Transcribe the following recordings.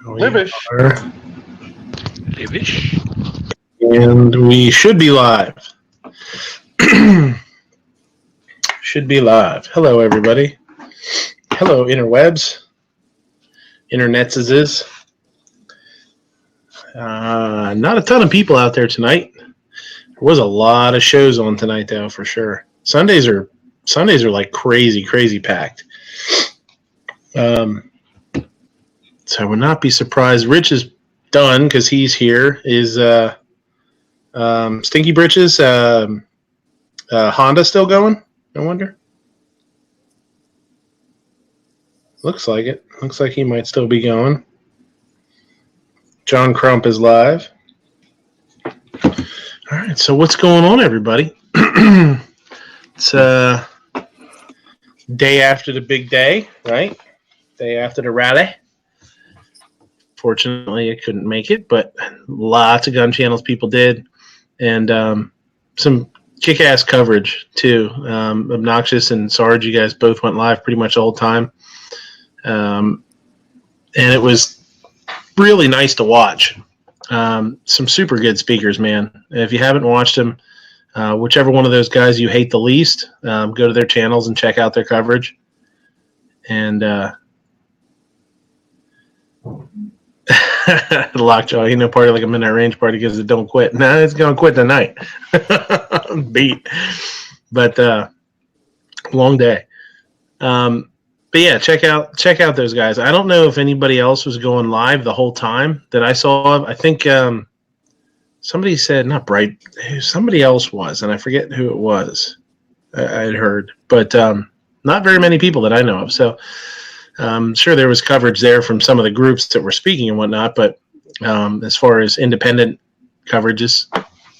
Livish. Livish. And we should be live. Should be live. Hello, everybody. Hello, interwebs. Internetses. Not a ton of people out there tonight. There was a lot of shows on tonight, though, for sure. Sundays are like crazy packed. So I would not be surprised. Rich is done because he's here. Is Stinky Britches Honda still going? I wonder. Looks like it. Looks like he might still be going. John Crump is live. All right, so what's going on, everybody? It's day after the big day, right? Day after the rally. Fortunately, I couldn't make it, but lots of gun channels people did, and some kick-ass coverage too. Obnoxious and Sarge, you guys both went live pretty much the whole time, and it was really nice to watch. Some super good speakers, man. If you haven't watched them, whichever one of those guys you hate the least, go to their channels and check out their coverage. And Lockjaw, ain't no party like a midnight range party because it don't quit. Nah, it's gonna quit tonight. Beat, but long day. But yeah, check out those guys. I don't know if anybody else was going live the whole time that I saw. I think somebody said not Bright. Somebody else was, and I forget who it was. I had heard, but not very many people that I know of. So I'm sure there was coverage there from some of the groups that were speaking and whatnot. But as far as independent coverages,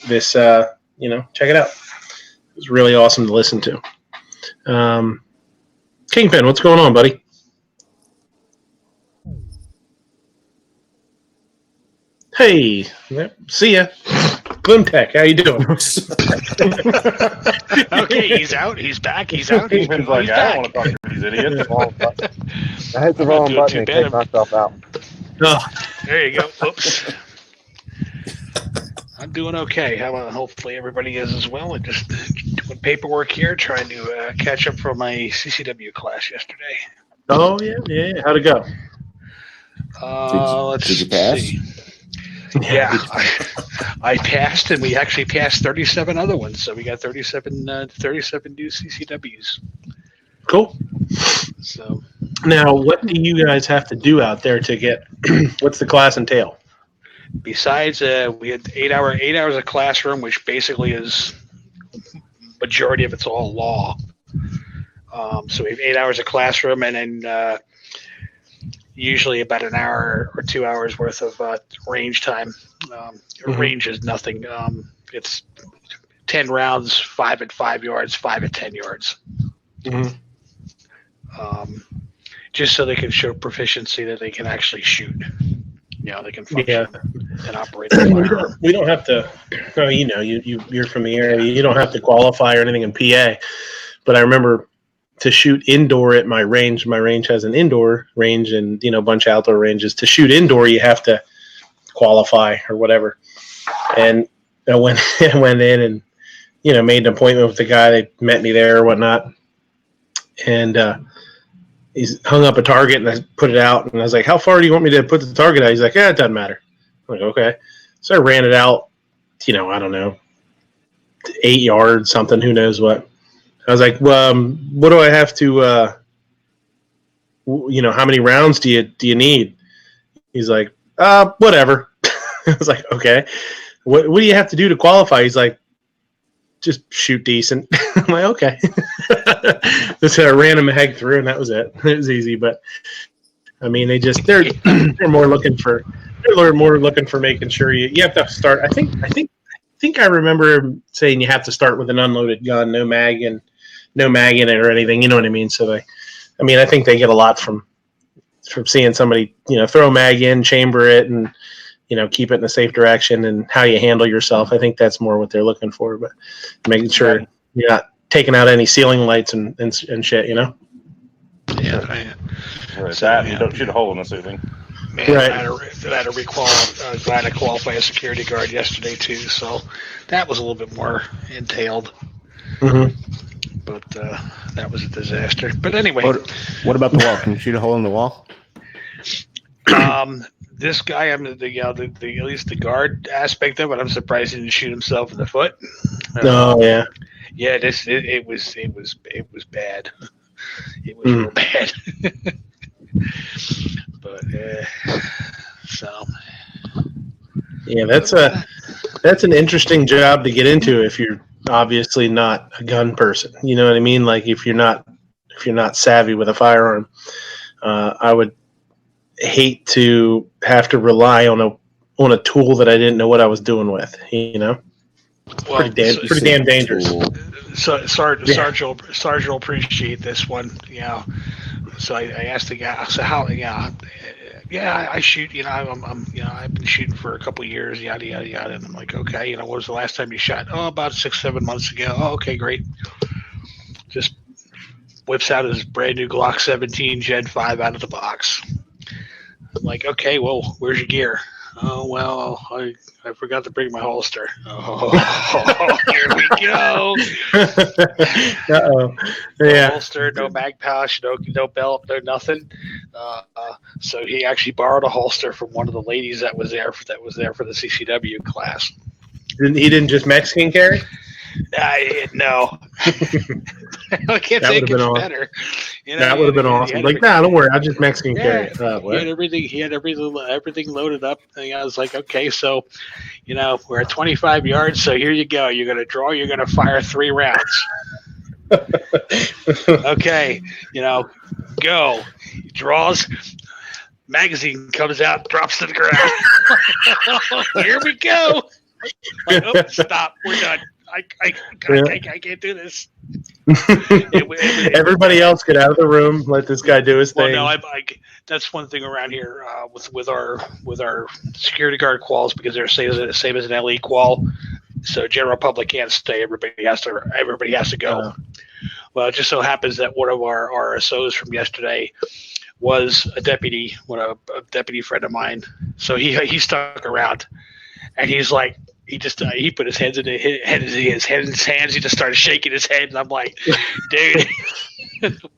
this check it out. It was really awesome to listen to. Kingpin, what's going on, buddy? Hey, see ya. Glimtech, how you doing? Okay, he's out. He's back. He's out. He's like, back. I don't want to talk to these idiots. I hit the wrong button and kicked myself out. Oh. There you go. Oops. I'm doing okay. Hopefully everybody is as well. I'm just doing paperwork here, trying to catch up from my CCW class yesterday. Oh, yeah. How'd it go? Did you pass? See. Yeah, I passed, and we actually passed 37 other ones. So we got 37 new CCWs. Cool. So now, what do you guys have to do out there to get? What's the class entail? Besides, we had 8 hours of classroom, which basically is majority of it's all law. So we have 8 hours of classroom, and then usually about an hour or 2 hours worth of range time. Range is nothing. It's 10 rounds, 5 at 5 yards, 5 at 10 yards. Mm-hmm. Just so they can show proficiency that they can actually shoot. They can function and operate. We don't have to. Oh, you're from the area. You don't have to qualify or anything in PA. But I remember to shoot indoor at my range has an indoor range and a bunch of outdoor ranges. To shoot indoor, you have to qualify or whatever. And I went in and made an appointment with the guy. They met me there or whatnot. And he's hung up a target, and I put it out, and I was like, how far do you want me to put the target out? He's like, it doesn't matter. I'm like, okay. So I ran it out, I don't know, 8 yards, something, who knows what. I was like, well, what do I have to, how many rounds do you need? He's like, whatever. I was like, okay. What do you have to do to qualify? He's like, just shoot decent. I'm like, okay. So I ran him a heck through, and that was it. It was easy, but I mean, they're more looking for making sure you have to start. I think I remember saying you have to start with an unloaded gun, no mag in it or anything. You know what I mean? So I think they get a lot from seeing somebody throw a mag in, chamber it, and keep it in a safe direction, and how you handle yourself. I think that's more what they're looking for, but making sure you're not taking out any ceiling lights and shit, Yeah. Right, so, that, you don't shoot a hole in the ceiling. Man, Right. I had to glad to qualify a security guard yesterday too, so that was a little bit more entailed. Mm-hmm. But that was a disaster. But anyway, What about the wall? Can you shoot a hole in the wall? this guy, I'm the at least the guard aspect of it. I'm surprised he didn't shoot himself in the foot. Oh yeah. Yeah, it was bad. It was real bad. But so Yeah, that's an interesting job to get into if you're obviously not a gun person. You know what I mean? Like if you're not savvy with a firearm, I would hate to have to rely on a tool that I didn't know what I was doing with. You know, well, pretty damn dangerous. So Sarge will appreciate this one. So I asked the guy. So how? Yeah, I shoot. I've been shooting for a couple of years. Yada yada yada. And I'm like, okay. What was the last time you shot? Oh, about 6-7 months ago. Oh, okay, great. Just whips out his brand new Glock 17 Gen 5 out of the box. I'm like, okay, well, where's your gear? Oh, well, I forgot to bring my holster. Oh, here we go. Uh-oh. No Yeah. holster, no mag pouch, no belt, no nothing. So he actually borrowed a holster from one of the ladies that was there for the CCW class. He didn't just Mexican carry? No. I can't That say would have been it's awesome. better. That would have been awesome. Like, don't worry, I'll just Mexican carry it. He had everything loaded up. And I was like, okay, so, we're at 25 yards, so here you go. You're going to draw, you're going to fire 3 rounds. Okay, go. He draws, magazine comes out, drops to the ground. Here we go. Like, oh, stop, we're done. I can't do this. Everybody else get out of the room. Let this guy do his thing. Well, no, that's one thing around here with our security guard quals, because they're same as an LE qual. So general public can't stay. Everybody has to go. Well, it just so happens that one of our RSOs from yesterday was a deputy, a deputy friend of mine. So he stuck around, and he's like. He put his hands in his hands. He just started shaking his head, and I'm like, "Dude,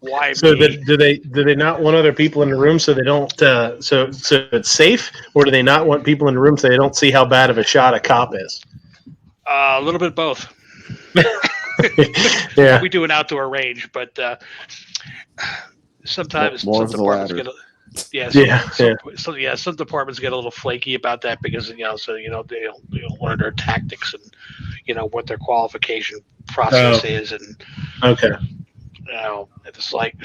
why?" So do they not want other people in the room so they don't so it's safe, or do they not want people in the room so they don't see how bad of a shot a cop is? A little bit of both. Yeah, we do an outdoor range, but sometimes some departments get. Some departments get a little flaky about that because they don't learn their tactics and what their qualification process is, and okay, it's like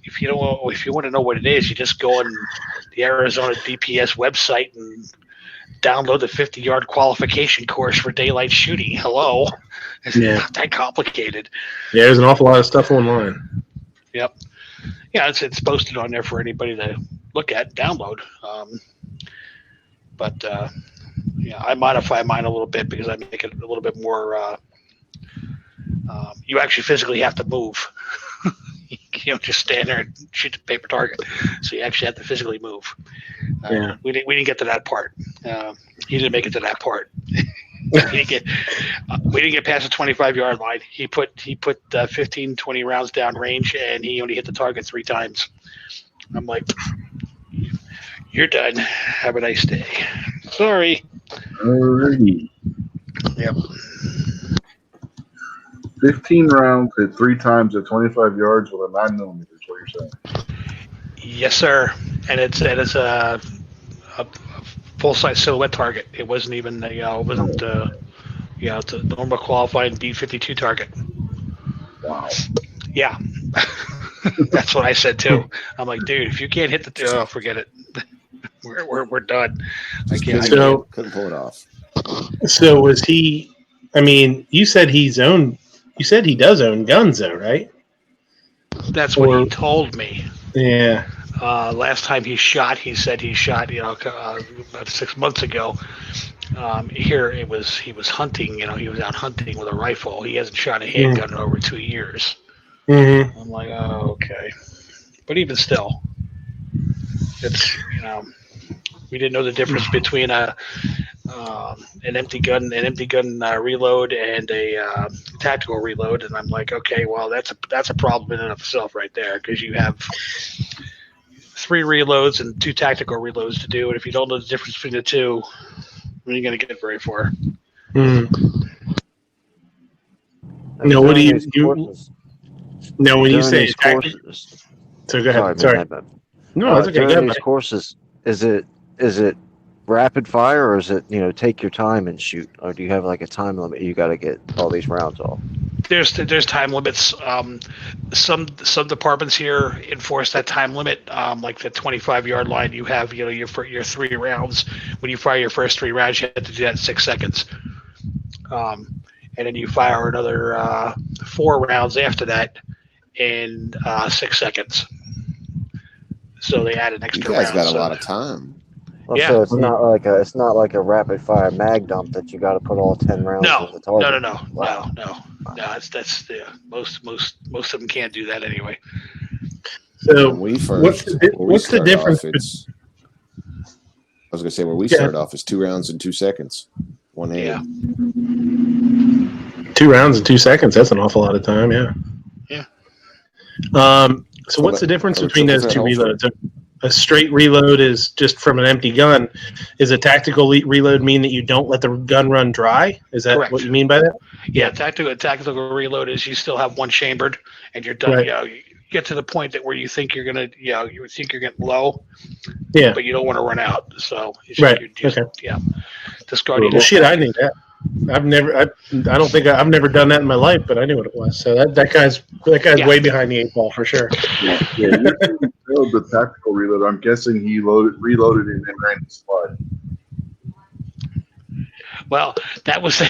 if you want to know what it is, you just go on the Arizona DPS website and download the 50-yard qualification course for daylight shooting. Hello, it's not that complicated. Yeah, there's an awful lot of stuff online. Yep. Yeah, it's posted on there for anybody to look at, download. But I modify mine a little bit because I make it a little bit more. You actually physically have to move. You don't just stand there and shoot the paper target. So you actually have to physically move. We didn't get to that part. He didn't make it to that part. we didn't get past the 25-yard line. He put 15, 20 rounds down range, and he only hit the target 3 times. I'm like, you're done. Have a nice day. Sorry. Alrighty. Yep. 15 rounds at 3 times at 25 yards with a 9mm. Is what you're saying? Yes, sir. And it's a full-size silhouette target. It wasn't even it's a normal qualified B-52 target. Wow. Yeah. That's what I said too. I'm like, dude, if you can't hit the forget it. We're done. I can't. Couldn't pull it off. So was he? I mean, you said he does own guns, though, right? That's what he told me. Yeah. Last time he said he shot, about 6 months ago. Here he was hunting, he was out hunting with a rifle. He hasn't shot a handgun in over 2 years. Mm-hmm. I'm like, oh, okay. But even still, it's, We didn't know the difference between an empty gun reload and a tactical reload, and I'm like, okay, well that's a problem in and of itself right there, because you have 3 reloads and 2 tactical reloads to do, and if you don't know the difference between the two, you ain't gonna get very far. No, what do you No, when you during say these courses, so go ahead. Sorry. No, that's okay. Go during ahead, these courses, is it rapid fire, or is it take your time and shoot, or do you have like a time limit? You got to get all these rounds off. There's time limits. Some departments here enforce that time limit. Like the 25-yard line, you have your 3 rounds. When you fire your first 3 rounds, you have to do that in 6 seconds. And then you fire another 4 rounds after that in 6 seconds. So they add an extra. You guys round, got a so. lot of time. Well, Yeah. so it's not like a rapid fire mag dump that you got to put all 10 rounds in the target. No. Wow. No. That's most of them can't do that anyway. So When we first, what's the difference? I was gonna say where we start off is 2 rounds in 2 seconds. 1 Yeah. 2 rounds in 2 seconds. That's an awful lot of time. Yeah. Yeah. So what's the difference between those 2 reloads? A straight reload is just from an empty gun. Is a tactical reload mean that you don't let the gun run dry? Is that Correct. what you mean by that? Yeah, tactical reload is you still have 1 chambered and you're done. Right. You get to the point that where you think you're gonna, you would think you're getting low. Yeah. But you don't want to run out. So Right. Okay. Yeah. Discarding. Well, shit, I knew that. I don't think I've never done that in my life, but I knew what it was. So that guy's way behind the 8 ball for sure. Yeah, you know the tactical reload. I'm guessing he reloaded it and then ran the slide. Well, that was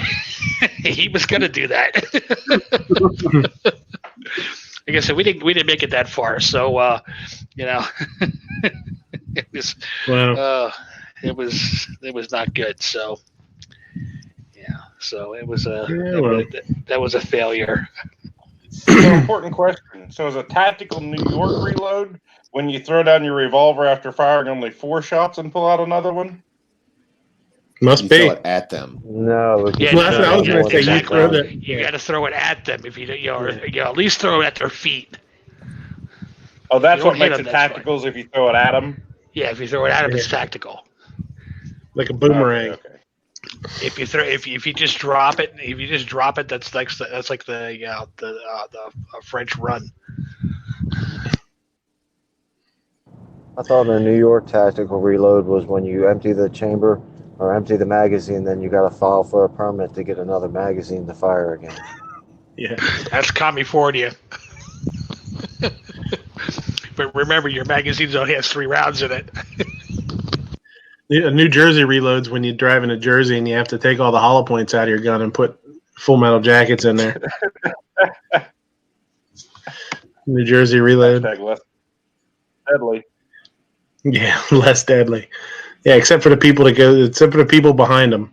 he was gonna do that. Like I said, we didn't make it that far, so it was it was not good. So so it was that was a failure. So, important question. So is a tactical New York reload when you throw down your revolver after firing only 4 shots and pull out another one? Must You be. throw it at them. No. Yeah, Well, that's what I was going to say. exactly. You throw that. You got to throw it at them if you or at least throw it at their feet. Oh, that's You what don't hit makes them, it that's tacticals if you throw it at them? Yeah, if you throw it at them, it's tactical. Like a boomerang. Okay. If you just drop it, that's like the French run. I thought a New York tactical reload was when you empty the chamber or empty the magazine, then you got to file for a permit to get another magazine to fire again. Yeah. That's California. But remember, your magazines only has 3 rounds in it. New Jersey reloads when you drive into Jersey and you have to take all the hollow points out of your gun and put Full Metal Jackets in there. New Jersey reload. Less deadly. Yeah, less deadly. Yeah, except for the people behind them.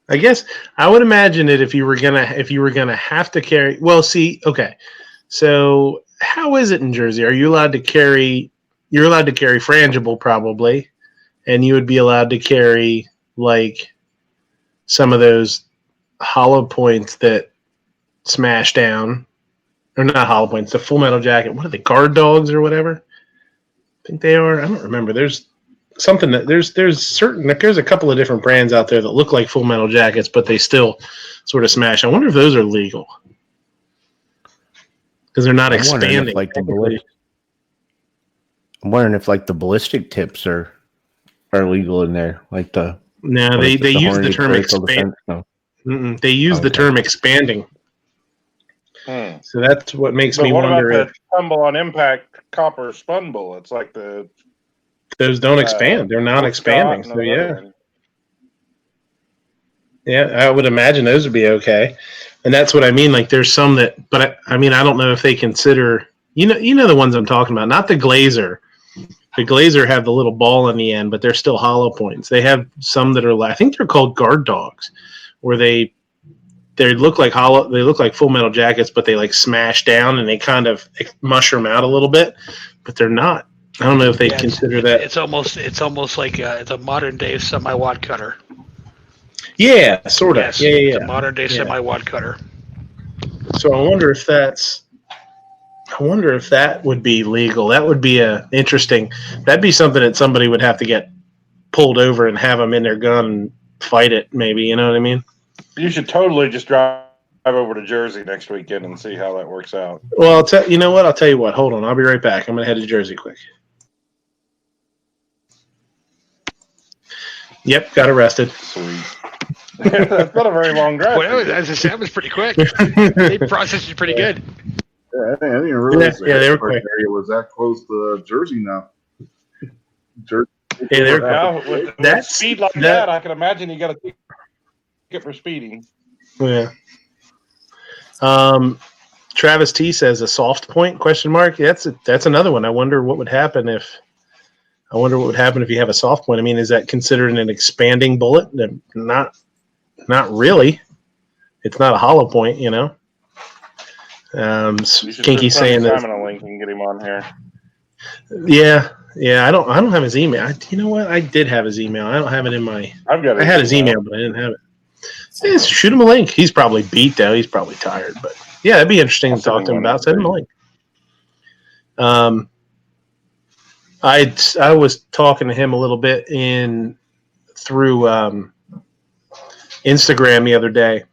I guess I would imagine that if you were gonna have to carry. Well, see, okay. So how is it in Jersey? Are you allowed to carry? You're allowed to carry frangible probably, and you would be allowed to carry like some of those hollow points that smash down, or not hollow points, the Full Metal Jacket. What are they, guard dogs or whatever? I think they are. I don't remember. There's something that there's a couple of different brands out there that look like Full Metal Jackets, but they still sort of smash. I wonder if those are legal because they're not expanding. I'm wondering if like the ballistic tips are legal in there, like the. No, they use the term expand. They use the term expanding. So that's what makes me wonder if tumble on impact copper spun bullets, like those don't expand. They're not expanding. So yeah, I would imagine those would be okay. And that's what I mean. Like there's some that, but I mean, I don't know if they consider, you know the ones I'm talking about, not the Glazer. The Glazer have the little ball in the end, but they're still hollow points. They have some that are, I think they're called guard dogs, where they look like they look like Full Metal Jackets, but they like smash down and they kind of mushroom out a little bit, but they're not I don't know if they Yeah, consider that. It's almost like it's a modern day semi-wad cutter. Yeah, sort of. Yes, Yeah. it's a modern day Yeah. semi-wad cutter. So I wonder if that would be legal. That would be interesting. That'd be something that somebody would have to get pulled over and have them in their gun and fight it. Maybe, you know what I mean? You should totally just drive over to Jersey next weekend and see how that works out. Well, you know what? I'll tell you what. Hold on. I'll be right back. I'm going to head to Jersey quick. Yep, got arrested. Sweet. That's not a very long drive. Well, that was pretty quick. They processed it pretty good. Yeah, I didn't realize Yeah, they were Harrisburg quick. area was that close to Jersey now. Jersey. Yeah, they're Yeah, with That's- speed like that, I can imagine you got to ticket for speeding. Yeah. Travis T says a soft point ? That's another one. I wonder what would happen if you have a soft point. I mean, is that considered an expanding bullet? Not really. It's not a hollow point, you know. You should Kinky send saying that. Simon a link and get him on here. Yeah. I don't have his email. You know what? I did have his email. I don't have it in my. I've got. I had his email, but I didn't have it. Yeah, shoot him a link. He's probably beat though. He's probably tired, but yeah, it'd be interesting to talk to him about. Send him a link. I was talking to him a little bit through Instagram the other day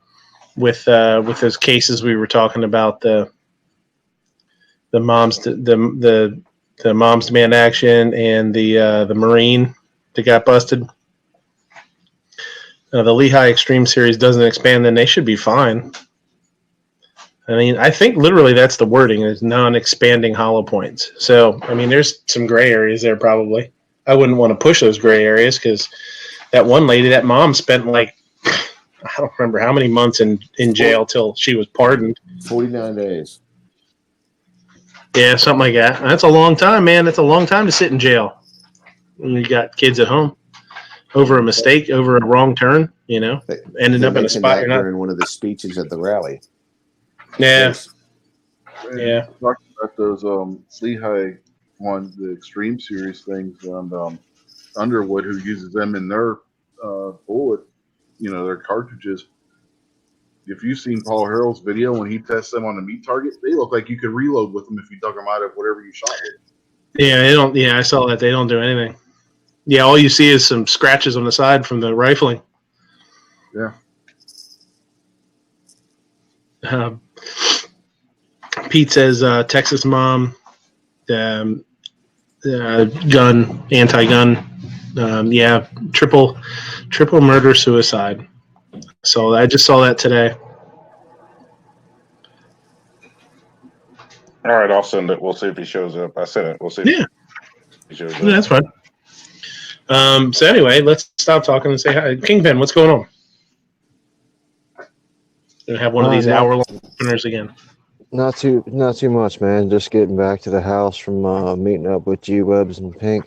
with those cases we were talking about, the moms demand action and the Marine that got busted. The Lehigh Extreme Series doesn't expand, then they should be fine. I mean, I think literally that's the wording, is non-expanding hollow points. So, I mean, there's some gray areas there probably. I wouldn't want to push those gray areas because that one lady, that mom, spent like, I don't remember how many months in jail till she was pardoned. 49 days. Yeah, something like that. That's a long time, man. That's a long time to sit in jail when you got kids at home over a mistake, over a wrong turn, you know, ended up in a spot you're not. In one of the speeches at the rally. Yeah. And Yeah. talking about those Lehigh ones, the Extreme Series things, and Underwood, who uses them in their bullet, their cartridges. If you've seen Paul Harrell's video when he tests them on a meat target, they look like you could reload with them if you dug them out of whatever you shot with. Yeah, they don't. Yeah, I saw that. They don't do anything. Yeah, all you see is some scratches on the side from the rifling. Yeah. Pete says Texas mom, gun, anti-gun. Yeah, triple murder suicide. So I just saw that today. All right, I'll send it. We'll see if he shows up. I sent it. We'll see. Yeah. If he shows up. Yeah, that's fine. So anyway, let's stop talking and say hi. Kingpin, what's going on? Gonna have one of these hour-long openers again. Not too much, man. Just getting back to the house from meeting up with G-Webs and Pink.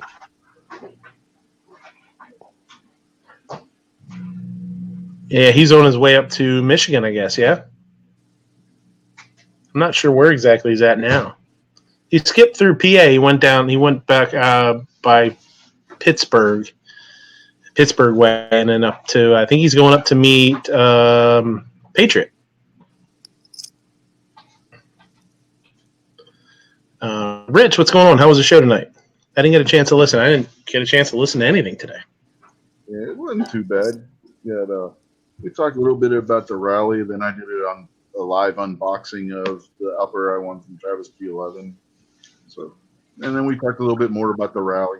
Yeah, he's on his way up to Michigan, I guess. Yeah, I'm not sure where exactly he's at now. He skipped through PA. He went back by Pittsburgh way, and then up to. I think he's going up to meet Patriot. Rich, what's going on? How was the show tonight? I didn't get a chance to listen. I didn't get a chance to listen to anything today. Yeah, it wasn't too bad. Yeah, we talked a little bit about the rally, then I did it on a live unboxing of the upper I won from Travis P11. So, and then we talked a little bit more about the rally.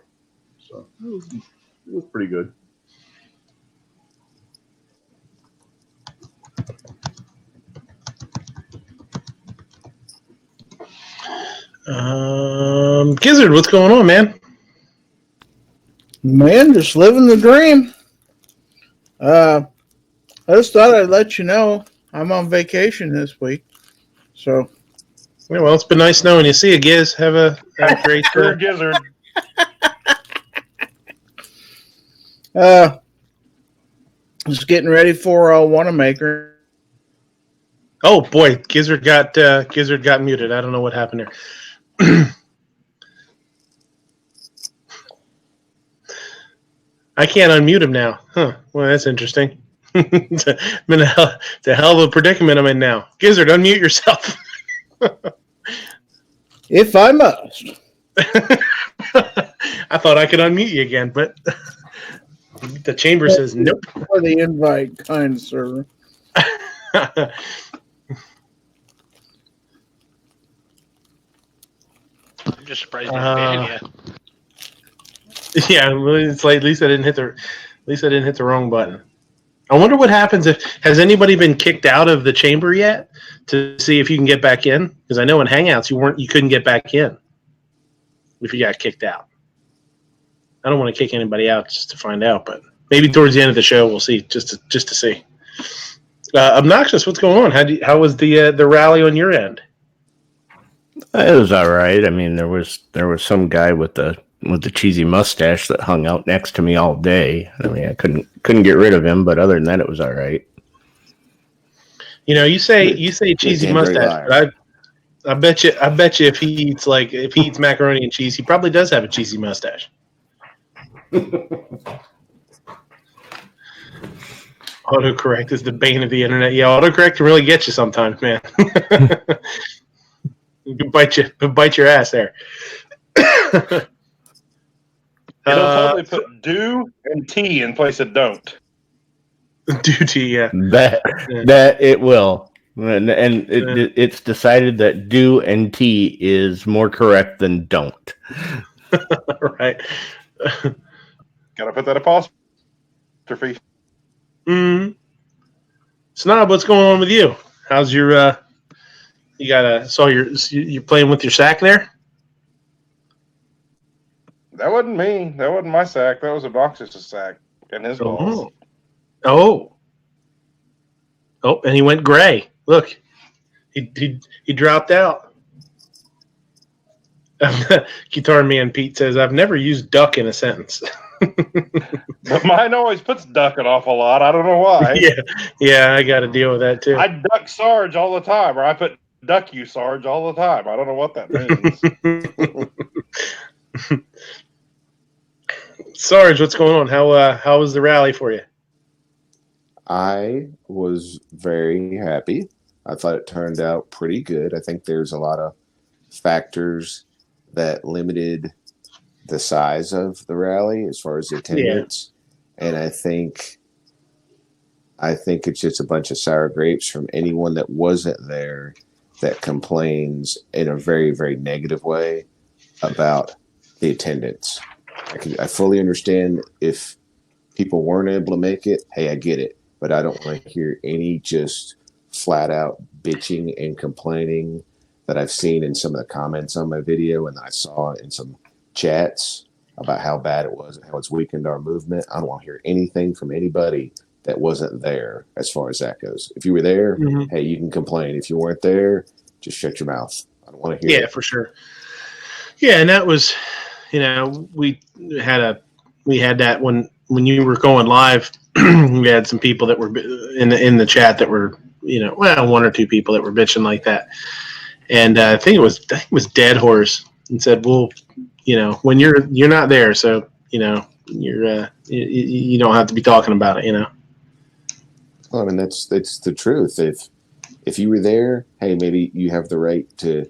So it was pretty good. Gizzard, what's going on, man? Man, just living the dream. I just thought I'd let you know I'm on vacation this week. So, Yeah, well, it's been nice knowing you. See you, Giz. Have a great Sure, Gizzard. just getting ready for Wanamaker. Oh boy, Gizzard got muted. I don't know what happened there. I can't unmute him now. Huh. Well, that's interesting. It's a hell of a predicament I'm in now. Gizzard, unmute yourself. If I must. I thought I could unmute you again, but the chamber says nope. For the invite, kind sir. I'm just surprised they ban you. Yeah, well, it's like at least I didn't hit the wrong button. I wonder what happens if has anybody been kicked out of the chamber yet to see if you can get back in? Because I know in Hangouts you couldn't get back in if you got kicked out. I don't want to kick anybody out just to find out, but maybe towards the end of the show we'll see just to see. Obnoxious, what's going on? How was the rally on your end? It was all right. I mean, there was some guy with the cheesy mustache that hung out next to me all day. I mean, I couldn't get rid of him, but other than that, it was all right. You know, you say cheesy mustache, but I bet you if he eats macaroni and cheese, he probably does have a cheesy mustache. Autocorrect is the bane of the internet. Yeah, autocorrect can really get you sometimes, man. You can bite your ass there. It'll totally put do and T in place of don't. Duty, yeah. That it will. And it's decided that do and T is more correct than don't. Right. Gotta put that apostrophe. Snob, what's going on with you? How's your you're playing with your sack there? That wasn't me. That wasn't my sack. That was Obnoxious' sack and his balls. Oh, and he went gray. Look, he dropped out. Guitar Man Pete says, "I've never used duck in a sentence." But mine always puts duck an awful lot. I don't know why. Yeah, I got to deal with that too. I duck Sarge all the time, or I put duck you Sarge all the time. I don't know what that means. Sarge, what's going on? How was the rally for you? I was very happy. I thought it turned out pretty good. I think there's a lot of factors that limited the size of the rally as far as the attendance. Yeah. And I think it's just a bunch of sour grapes from anyone that wasn't there that complains in a very, very negative way about the attendance. I fully understand if people weren't able to make it. Hey, I get it. But I don't want to hear any just flat out bitching and complaining that I've seen in some of the comments on my video and I saw in some chats about how bad it was and how it's weakened our movement. I don't want to hear anything from anybody that wasn't there as far as that goes. If you were there, hey, you can complain. If you weren't there, just shut your mouth. I don't want to hear it. Yeah, for sure. Yeah, and that was, we had that when you were going live. We had some people that were in the chat that were, one or two people that were bitching like that. And I think it was Dead Horse and said, well, when you're not there, so you're you don't have to be talking about it, Well, I mean that's the truth. If you were there, hey, maybe you have the right to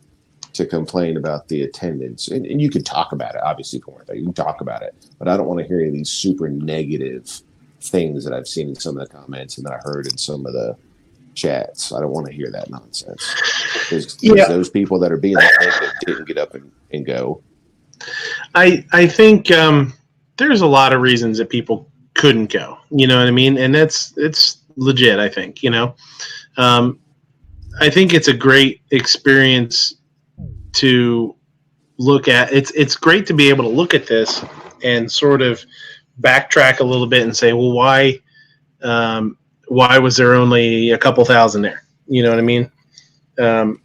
complain about the attendance, and you can talk about it. Obviously, if you weren't there, you can talk about it. But I don't want to hear any of these super negative things that I've seen in some of the comments and that I heard in some of the chats. I don't want to hear that nonsense. Because those people that are being negative didn't get up and go. I think there's a lot of reasons that people couldn't go. You know what I mean? And it's legit, I think, I think it's a great experience to look at. It's great to be able to look at this and sort of backtrack a little bit and say, well, why was there only a couple thousand there? You know what I mean? And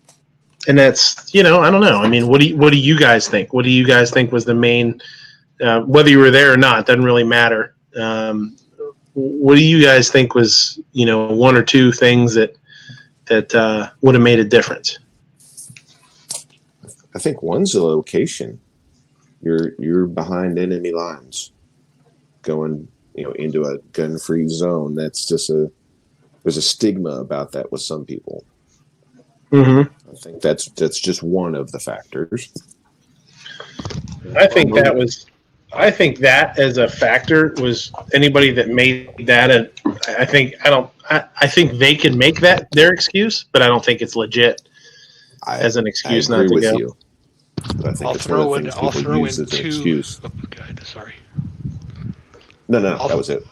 that's, I don't know. I mean, what do you guys think? What do you guys think was the main, whether you were there or not, doesn't really matter. What do you guys think was, one or two things that would have made a difference? I think one's the location. You're behind enemy lines. going, into a gun-free zone. That's just there's a stigma about that with some people. Mm-hmm. I think that's just one of the factors. I think that as a factor was anybody that made that. I think they can make that their excuse, but I don't think it's legit as an excuse I agree not to with go. you, but I think it's one of the things people use as an excuse. Oh, God, sorry. No, that was it.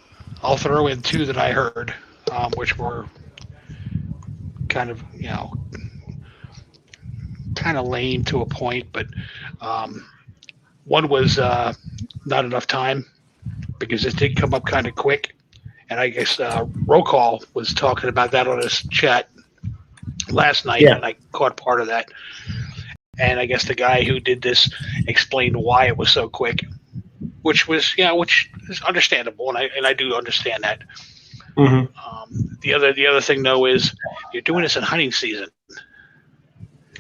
I'll throw in two that I heard, which were kind of kind of lame to a point, but one was not enough time because it did come up kind of quick, and I guess Roll Call was talking about that on his chat last night, and I caught part of that. And I guess the guy who did this explained why it was so quick, which is understandable, and I do understand that. Mm-hmm. The other thing though is you're doing this in hunting season.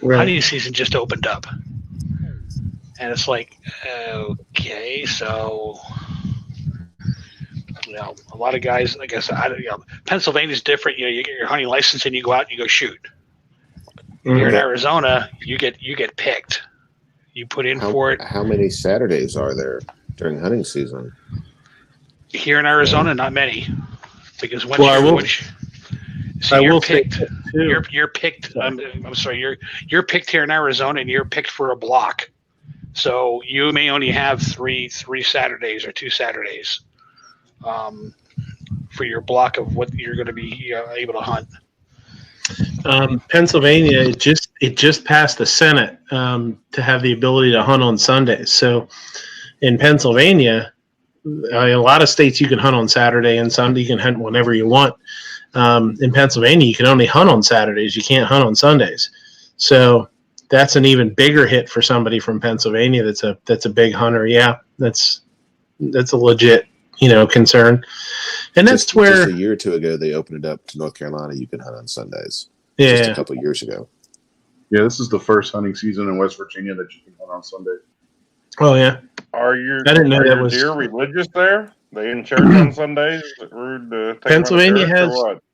Right. Hunting season just opened up, and it's like, okay, so a lot of guys, I guess, Pennsylvania's different. You get your hunting license and you go out and you go shoot. Mm-hmm. Here in Arizona, you get picked. You put in for it. How many Saturdays are there during hunting season? Here in Arizona, not many, because you're picked. You're picked. I'm sorry. You're picked here in Arizona, and you're picked for a block. So you may only have three Saturdays or 2 Saturdays for your block of what you're going to be able to hunt. Pennsylvania, it just passed the Senate to have the ability to hunt on Sundays. So in Pennsylvania, a lot of states you can hunt on Saturday and Sunday. You can hunt whenever you want. In Pennsylvania, you can only hunt on Saturdays. You can't hunt on Sundays. So that's an even bigger hit for somebody from Pennsylvania. That's a big hunter. Yeah, that's a legit concern. And that's just where a year or two ago they opened it up to North Carolina. You can hunt on Sundays. Yeah, just a couple of years ago. Yeah, this is the first hunting season in West Virginia that you can hunt on Sunday. Oh yeah. Are your deer religious there? They in church on Sundays? Rude to take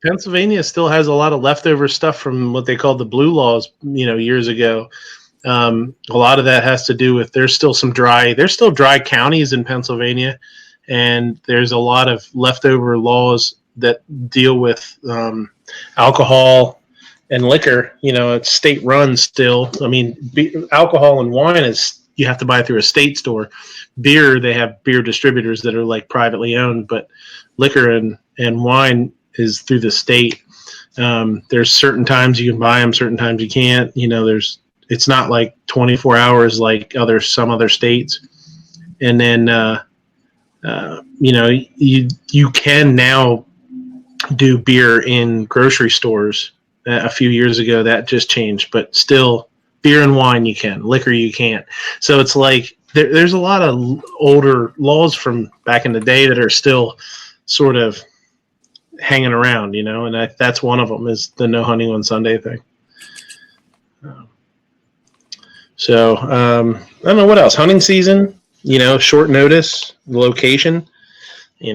Pennsylvania still has a lot of leftover stuff from what they called the blue laws, years ago. A lot of that has to do with there's still dry counties in Pennsylvania, and there's a lot of leftover laws that deal with alcohol and liquor. It's state run still. I mean, alcohol and wine you have to buy it through a state store. Beer, they have beer distributors that are like privately owned, but liquor and wine is through the state. There's certain times you can buy them, certain times you can't. It's not like 24 hours like some other states. And then you can now do beer in grocery stores. A few years ago that just changed, but still beer and wine you can, liquor you can't. So it's like there's a lot of older laws from back in the day that are still sort of hanging around, and that's one of them is the no hunting on Sunday thing. So I don't know what else. Hunting season, short notice, location, They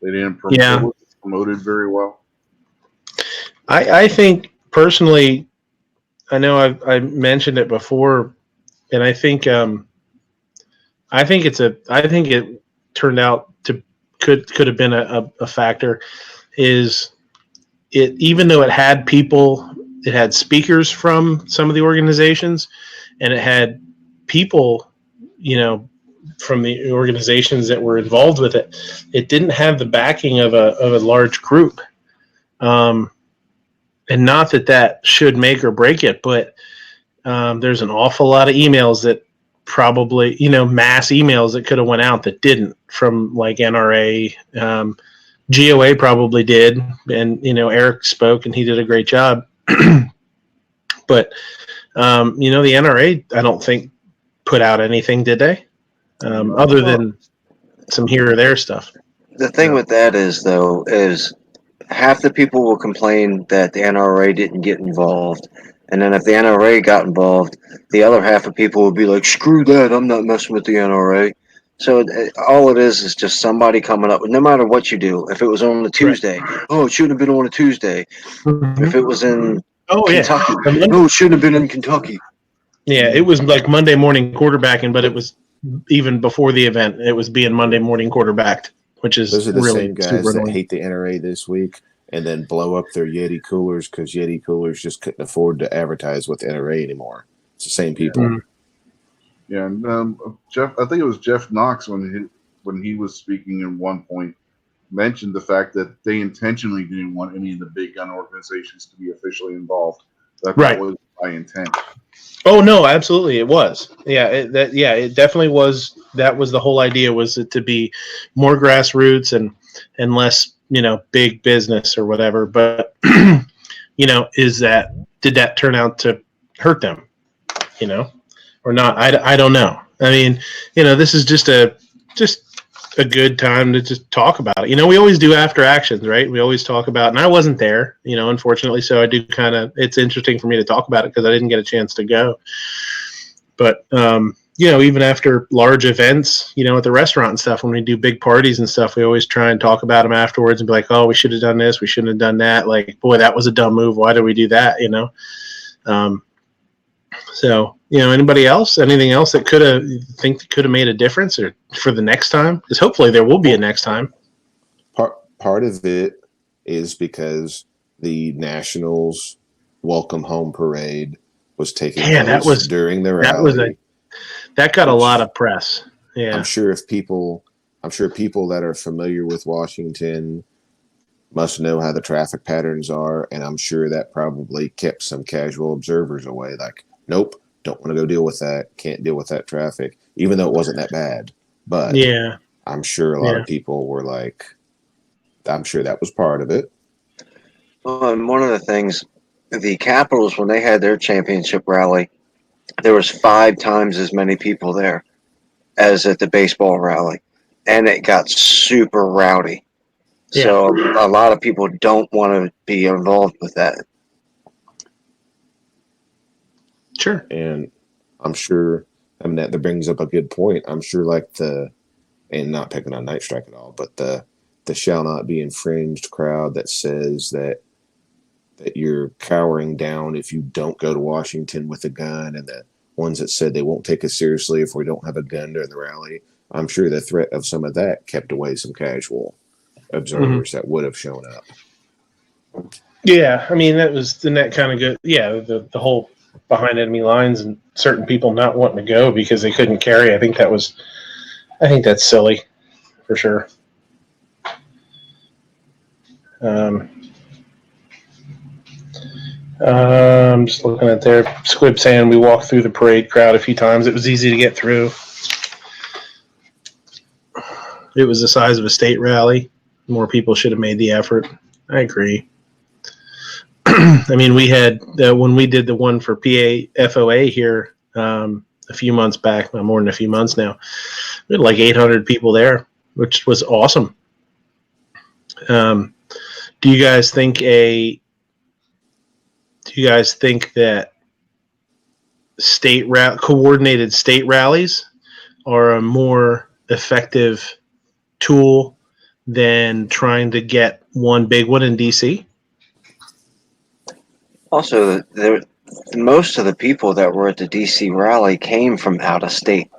didn't promote it very well. I think personally, I know I mentioned it before, and I think it turned out to could have been a factor. Is it, even though it had people, it had speakers from some of the organizations, and it had people, from the organizations that were involved with it. It didn't have the backing of a large group. And not that should make or break it, but there's an awful lot of emails that probably, mass emails that could have went out that didn't, from like NRA. GOA probably did, and Eric spoke and he did a great job. But the NRA, I don't think put out anything, did they? Other than some here or there stuff. The thing with that is half the people will complain that the NRA didn't get involved. And then if the NRA got involved, the other half of people will be like, screw that, I'm not messing with the NRA. So all it is just somebody coming up. No matter what you do, if it was on a Tuesday, oh, it shouldn't have been on a Tuesday. If it was in Kentucky, no, it shouldn't have been in Kentucky. Yeah, it was like Monday morning quarterbacking, but it was even before the event. It was being Monday morning quarterbacked, which is Those are the really same guys super that annoying. hate the NRA this week and then blow up their Yeti coolers because Yeti coolers just couldn't afford to advertise with NRA anymore. It's the same people. Mhm. Yeah, and Jeff, I think it was Jeff Knox when he was speaking at one point mentioned the fact that they intentionally didn't want any of the big gun organizations to be officially involved. That was by intent. Oh no, absolutely, it was. Yeah, it definitely was. That was the whole idea, was it to be more grassroots and less, big business or whatever. But did that turn out to hurt them? Or not? I don't know. I mean, this is just a good time to just talk about it. We always do after actions, right? We always talk about, and I wasn't there, unfortunately, so I do it's interesting for me to talk about it because I didn't get a chance to go. But even after large events, at the restaurant and stuff, when we do big parties and stuff, we always try and talk about them afterwards and be like, oh, we should have done this, we shouldn't have done that. Like, boy, that was a dumb move. Why did we do that? So, anybody else? Anything else that could have made a difference, or for the next time? Because hopefully there will be a next time. Part of it is because the Nationals Welcome Home Parade was taking place during the rally. That got a lot of press. Yeah, I'm sure people that are familiar with Washington must know how the traffic patterns are, and I'm sure that probably kept some casual observers away. Like, nope, don't want to go deal with that. Can't deal with that traffic, even though it wasn't that bad. But yeah, I'm sure a lot of people were like, I'm sure that was part of it. Well, and one of the things, the Capitals, when they had their championship rally, there was 5 times as many people there as at the baseball rally, and it got super rowdy. Yeah. So a lot of people don't want to be involved with that. Sure. And I'm sure, that brings up a good point. I'm sure, and not picking on Night Strike at all, but the shall not be infringed crowd that says that you're cowering down if you don't go to Washington with a gun, and the ones that said they won't take us seriously if we don't have a gun during the rally. I'm sure the threat of some of that kept away some casual observers that would have shown up. Yeah, I mean, that kind of good. Yeah, the whole behind enemy lines and certain people not wanting to go because they couldn't carry. I think that's silly, for sure. I'm just looking at there. Squib saying we walked through the parade crowd a few times. It was easy to get through. It was the size of a state rally. More people should have made the effort. I agree. I mean, we had when we did the one for PAFOA here a few months back, more than a few months now, we had like 800 people there, which was awesome. Do you guys think that coordinated state rallies are a more effective tool than trying to get one big one in DC? Also, most of the people that were at the DC rally came from out of state.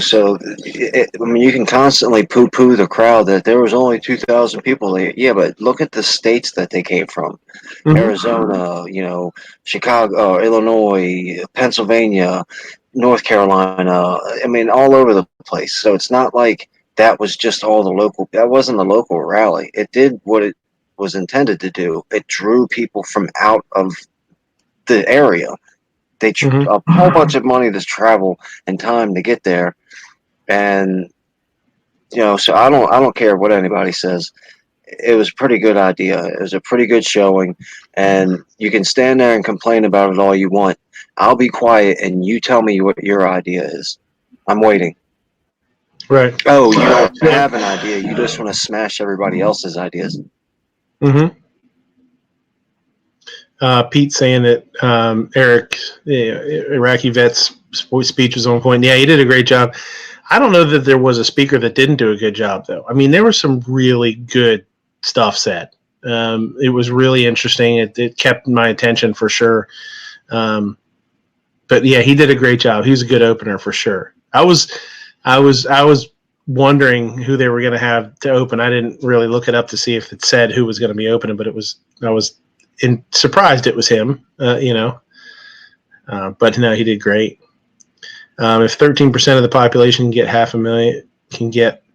So you can constantly poo-poo the crowd that there was only 2,000 people there. Yeah, but look at the states that they came from: Arizona, Chicago, Illinois, Pennsylvania, North Carolina. I mean, all over the place. So it's not like that was just all the local. That wasn't a local rally. It did what it was intended to do. It drew people from out of the area. They a whole bunch of money to travel and time to get there, and so I don't care what anybody says. It was a pretty good idea. It was a pretty good showing, and you can stand there and complain about it all you want. I'll be quiet, and you tell me what your idea is. I'm waiting. Right. Oh, you don't have an idea. You just want to smash everybody else's ideas. Pete saying that Eric, Iraqi vet's speech was on point. Yeah, he did a great job. I don't know that there was a speaker that didn't do a good job, though. I mean, there was some really good stuff said. It was really interesting. It kept my attention for sure. But yeah, he did a great job. He was a good opener for sure. I was wondering who they were going to have to open. I didn't really look it up to see if it said who was going to be opening, but I was surprised it was him. But no, he did great. If 13% of the population can get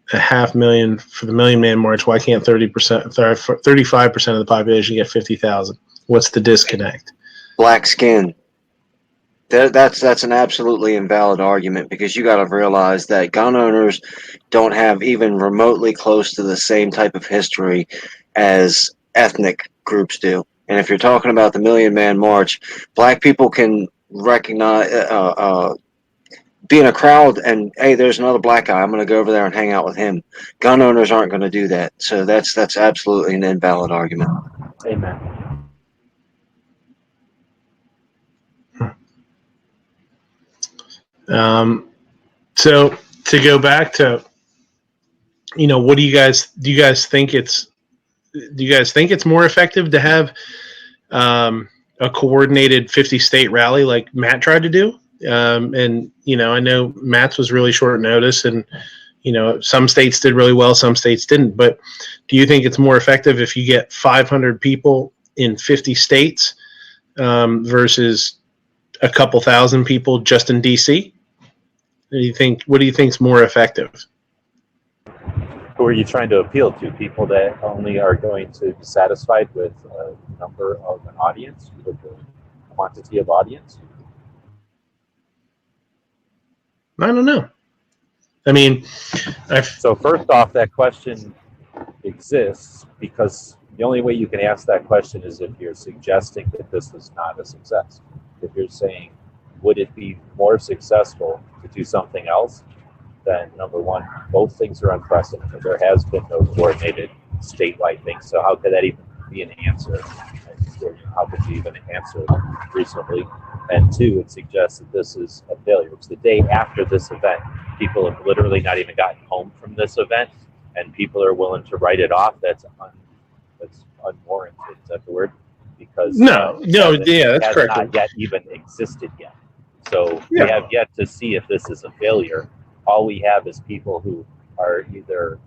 $500,000 for the Million Man March, why can't 35% of the population get 50,000? What's the disconnect? Black skin. That's an absolutely invalid argument, because you got to realize that gun owners don't have even remotely close to the same type of history as ethnic groups do. And if you're talking about the Million Man March, black people can recognize, be in a crowd and, hey, there's another black guy, I'm going to go over there and hang out with him. Gun owners aren't going to do that. So that's absolutely an invalid argument. Amen. So to go back to, what do you guys think it's more effective to have a coordinated 50-state rally like Matt tried to do? And I know Matt's was really short notice, and some states did really well, some states didn't. But do you think it's more effective if you get 500 people in 50 states versus a couple thousand people just in DC? What do you think is more effective? Who are you trying to appeal to? People that only are going to be satisfied with a number of an audience, with the quantity of audience? I don't know. I mean, so first off, that question exists because the only way you can ask that question is if you're suggesting that this was not a success. If you're saying, would it be more successful to do something else? Then number one, both things are unprecedented. There has been no coordinated statewide thing. So how could that even be an answer? How could you even answer reasonably? And two, it suggests that this is a failure. It's the day after this event. People have literally not even gotten home from this event, and people are willing to write it off. That's unwarranted. Is that the word? Because that's correct. Not yet even existed yet. So we have yet to see if this is a failure. All we have is people who are either,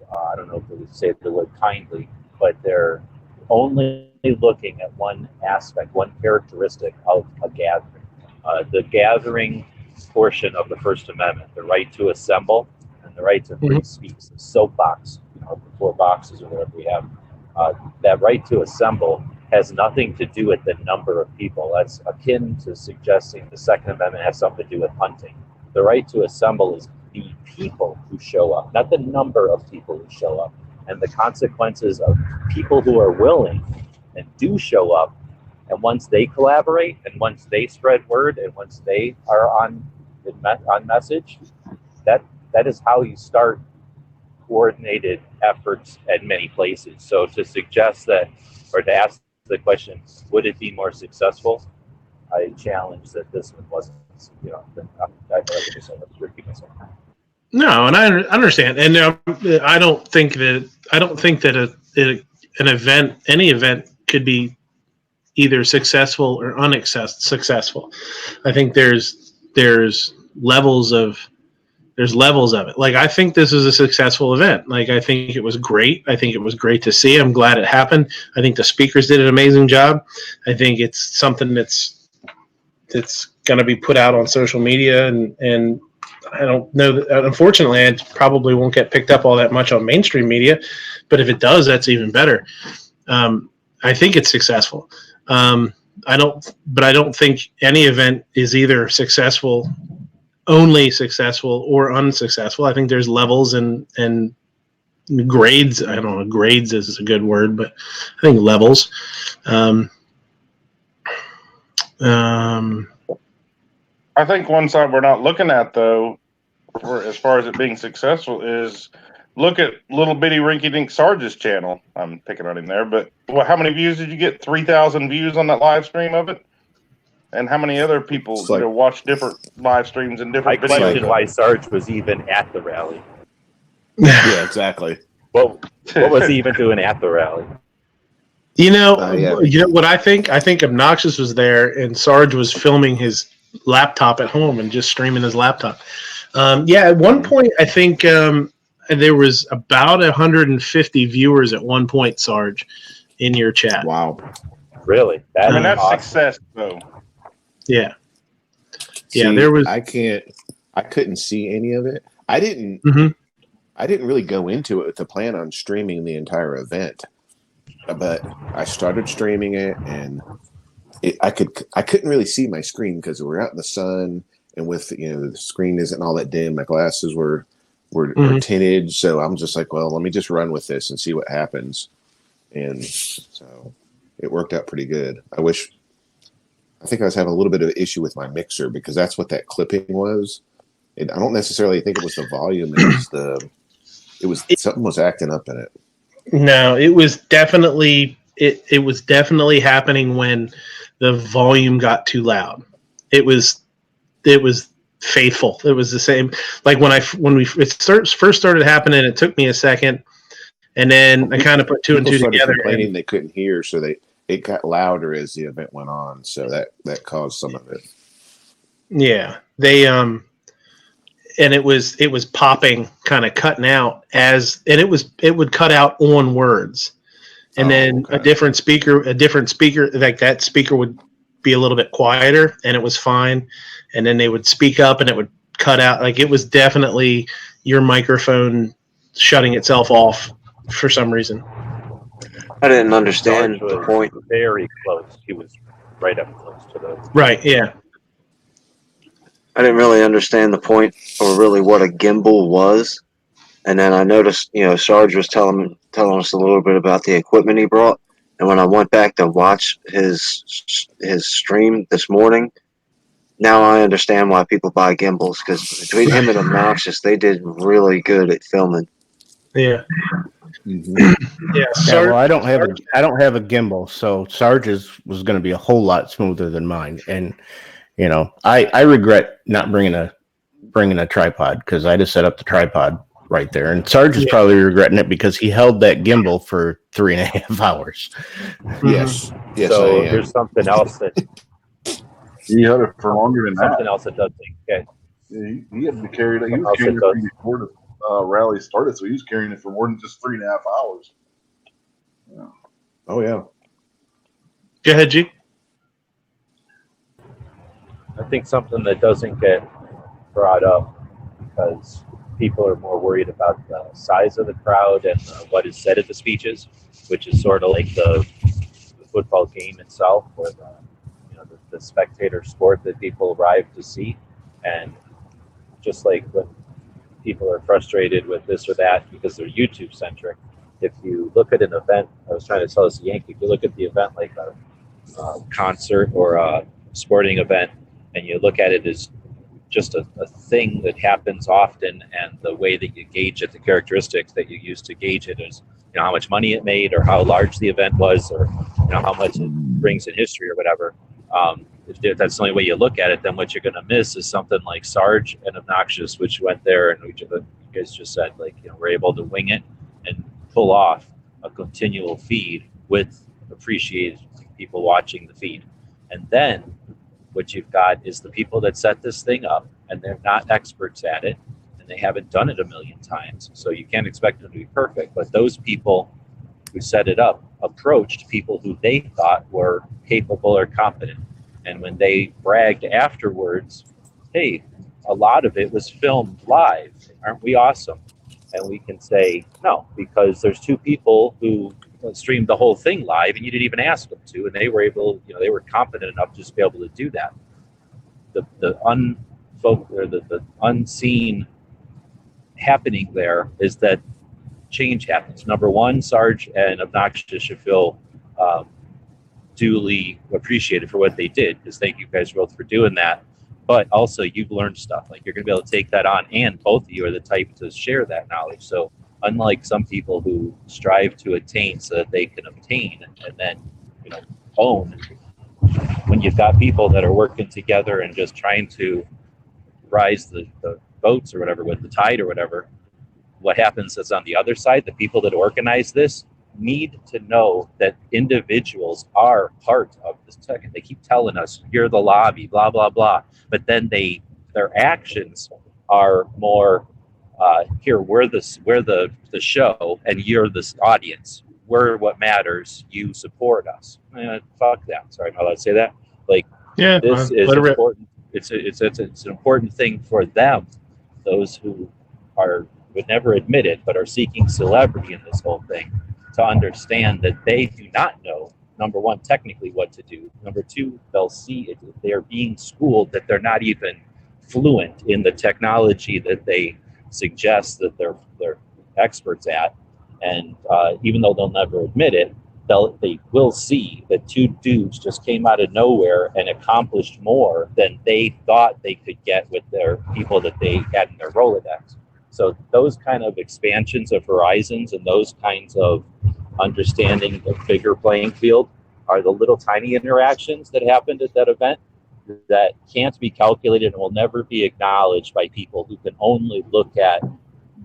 I don't know if we would say the word kindly, but they're only looking at one aspect, one characteristic of a gathering. The gathering portion of the First Amendment, the right to assemble and the right to free speech, the soapbox, the 4 boxes or whatever we have. That right to assemble has nothing to do with the number of people. That's akin to suggesting the Second Amendment has something to do with hunting. The right to assemble is the people who show up, not the number of people who show up. And the consequences of people who are willing and do show up, and once they collaborate, and once they spread word, and once they are on message, that is how you start coordinated efforts at many places. So to suggest that, or to ask the question, would it be more successful? I challenge that this one wasn't. No, and I understand, and I don't think that any event could be either successful or unsuccessful. I think there's levels of it. Like, I think this is a successful event. Like, I think it was great. I think it was great to see. I'm glad it happened. I think the speakers did an amazing job. I think it's something that's going to be put out on social media, and I don't know that, unfortunately, it probably won't get picked up all that much on mainstream media, but if it does, that's even better. I think it's successful. I don't think any event is either only successful or unsuccessful. I think there's levels and grades. I don't know, grades is a good word, but I think levels. I think one side we're not looking at, though, as far as it being successful, is look at little bitty rinky dink Sarge's channel. I'm picking on him there, but how many views did you get? 3,000 views on that live stream of it? And how many other people watch different live streams and different I videos? question why Sarge was even at the rally. Yeah, exactly. What was he even doing at the rally? You know what I think? I think Obnoxious was there, and Sarge was filming his laptop at home and just streaming his laptop. At one point, I think there was about 150 viewers at one point, Sarge, in your chat. Wow. Really? That's awesome. success, though. Yeah. See, there was. I couldn't see any of it. I didn't really go into it with the plan on streaming the entire event, but I started streaming it, and I couldn't really see my screen because we're out in the sun, and with the screen isn't all that dim. My glasses were tinted, so I'm just like, well, let me just run with this and see what happens, and so it worked out pretty good. I think I was having a little bit of an issue with my mixer because that's what that clipping was. I don't necessarily think it was the volume. Something was acting up in it. No, it was definitely it was definitely happening when the volume got too loud. It was faithful. It was the same. Like when first started happening, it took me a second, and then I kind of put two and two together. Complaining they couldn't hear, so it got louder as the event went on. So that caused some of it. Yeah, they and it was popping, kind of cutting out it would cut out on words, and then a different speaker, like that speaker would be a little bit quieter, and it was fine, and then they would speak up, and it would cut out. Like it was definitely your microphone shutting itself off for some reason. I didn't understand the point. Very close. He was right up close to the. Right. Yeah. I didn't really understand the point or really what a gimbal was. And then I noticed, Sarge was telling us a little bit about the equipment he brought. And when I went back to watch his stream this morning, now I understand why people buy gimbals, because between him and Obnoxious, they did really good at filming. Yeah. Yeah, well, I don't have a gimbal, so Sarge's was going to be a whole lot smoother than mine. And I regret not bringing a tripod, because I just set up the tripod right there. And Sarge is probably regretting it because he held that gimbal for 3.5 hours. Yes. So there's something else that he had it for longer than that. Something else that does things. Okay. Yeah, he had to carry it. He was carrying it before the rally started, so he was carrying it for more than just 3.5 hours. Yeah. Oh yeah. Go ahead, G. I think something that doesn't get brought up because people are more worried about the size of the crowd and what is said at the speeches, which is sort of like the football game itself, or the spectator sport that people arrive to see. And just like when people are frustrated with this or that because they're YouTube centric, if you look at an event, I was trying to tell us Yankee, if you look at the event like a concert or a sporting event, and you look at it as just a thing that happens often, and the way that you gauge it, the characteristics that you use to gauge it is, how much money it made, or how large the event was, or how much it brings in history or whatever. If that's the only way you look at it, then what you're going to miss is something like Sarge and Obnoxious, which went there, and which you guys just said, we're able to wing it and pull off a continual feed with appreciated people watching the feed. And then what you've got is the people that set this thing up, and they're not experts at it, and they haven't done it a million times. So you can't expect them to be perfect. But those people who set it up approached people who they thought were capable or competent. And when they bragged afterwards, hey, a lot of it was filmed live. Aren't we awesome? And we can say, no, because there's two people who streamed the whole thing live, and you didn't even ask them to, and they were able, they were competent enough to just be able to do that. The unseen happening there is that change happens. Number one, Sarge and Obnoxious should feel duly appreciated for what they did, because thank you guys both for doing that. But also, you've learned stuff. You're going to be able to take that on, and both of you are the type to share that knowledge. So unlike some people who strive to attain so that they can obtain and then, own. When you've got people that are working together and just trying to rise the boats or whatever with the tide or whatever, what happens is on the other side, the people that organize this need to know that individuals are part of this tech. They keep telling us, you're the lobby, blah, blah, blah. But then their actions are more, here, we're the show, and you're this audience. We're what matters. You support us. Fuck that. Sorry, I'm not allowed to say that. Like, Yeah, this is important. It's an important thing for them, those who would never admit it, but are seeking celebrity in this whole thing, to understand that they do not know, number one, technically what to do. Number two, they'll see it. They are being schooled that they're not even fluent in the technology that they suggest that they're experts at. And even though they'll never admit it, they will see that two dudes just came out of nowhere and accomplished more than they thought they could get with their people that they had in their Rolodex. So those kind of expansions of horizons and those kinds of understanding the bigger playing field are the little tiny interactions that happened at that event that can't be calculated and will never be acknowledged by people who can only look at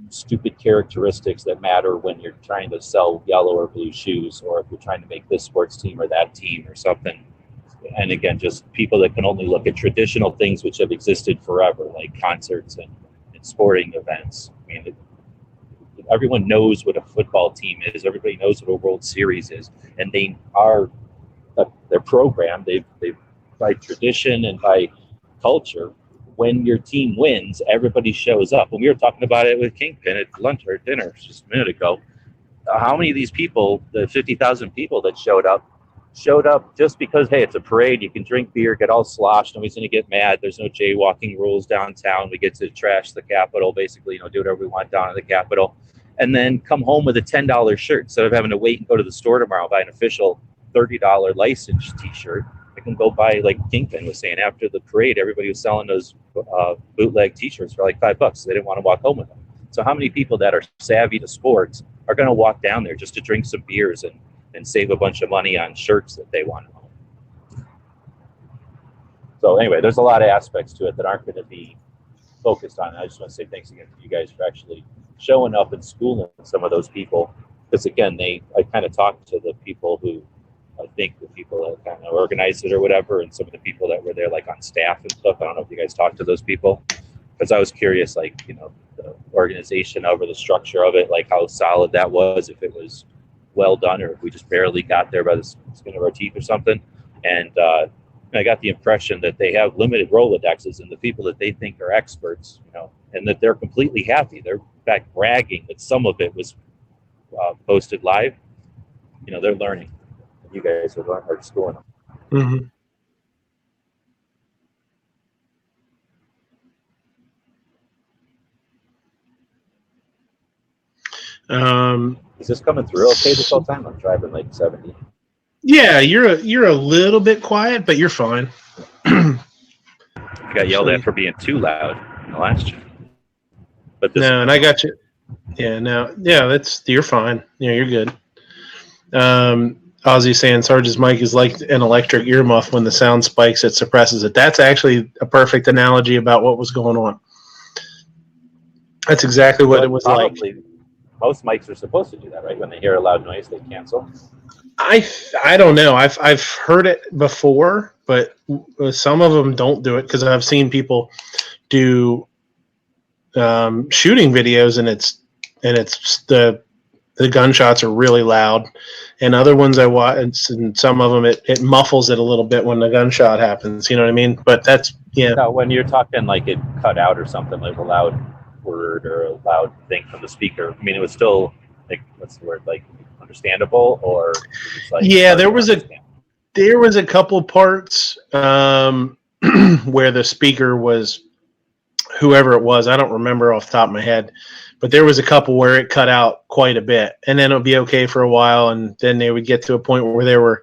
stupid characteristics that matter when you're trying to sell yellow or blue shoes, or if you're trying to make this sports team or that team or something. And again, just people that can only look at traditional things which have existed forever, like concerts and sporting events. I mean, everyone knows what a football team is. Everybody knows what a World Series is, and they're programmed. They've by tradition and by culture. When your team wins, everybody shows up. And we were talking about it with Kingpin at lunch or dinner just a minute ago. How many of these people, the 50,000 people that showed up just because, hey, it's a parade, you can drink beer, get all sloshed, nobody's going to get mad, there's no jaywalking rules downtown, we get to trash the Capitol, basically, do whatever we want down at the Capitol, and then come home with a $10 shirt instead of having to wait and go to the store tomorrow and buy an official $30 licensed t-shirt. I can go buy, like Kingpin was saying, after the parade, everybody was selling those bootleg t-shirts for like $5, so they didn't want to walk home with them. So how many people that are savvy to sports are going to walk down there just to drink some beers and save a bunch of money on shirts that they want to own? So anyway, there's a lot of aspects to it that aren't going to be focused on. I just want to say thanks again to you guys for actually showing up and schooling some of those people. Because again, I kind of talked to the people who, I think the people that kind of organized it or whatever, and some of the people that were there like on staff and stuff. I don't know if you guys talked to those people, because I was curious, like, the organization of or the structure of it, like how solid that was, if it was well done, or if we just barely got there by the skin of our teeth or something. And I got the impression that they have limited Rolodexes, and the people that they think are experts, and that they're completely happy. They're in fact bragging that some of it was posted live. They're learning. You guys are schooling them. Is this coming through okay this whole time? I'm driving like 70. Yeah, you're a little bit quiet, but you're fine. I got yelled at for being too loud in the last year. But no, and I got you. Yeah, no, yeah, you're fine. Yeah, you're good. Ozzy saying Sarge's mic is like an electric earmuff. When the sound spikes, it suppresses it. That's actually a perfect analogy about what was going on. That's exactly what it was like. Most mics are supposed to do that, right? When they hear a loud noise, they cancel. I don't know. I've heard it before, but some of them don't do it, because I've seen people do shooting videos, and it's the gunshots are really loud, and other ones I watch, and some of them it muffles it a little bit when the gunshot happens. You know what I mean? But that's No, when you're talking like it cut out or something, like a loud word or a loud thing from the speaker. I mean, it was still like, what's the word, like understandable, or like, yeah, there was a couple parts where the speaker was, whoever it was, I don't remember off the top of my head, but there was a couple where it cut out quite a bit, and then it would be okay for a while, and then they would get to a point where they were,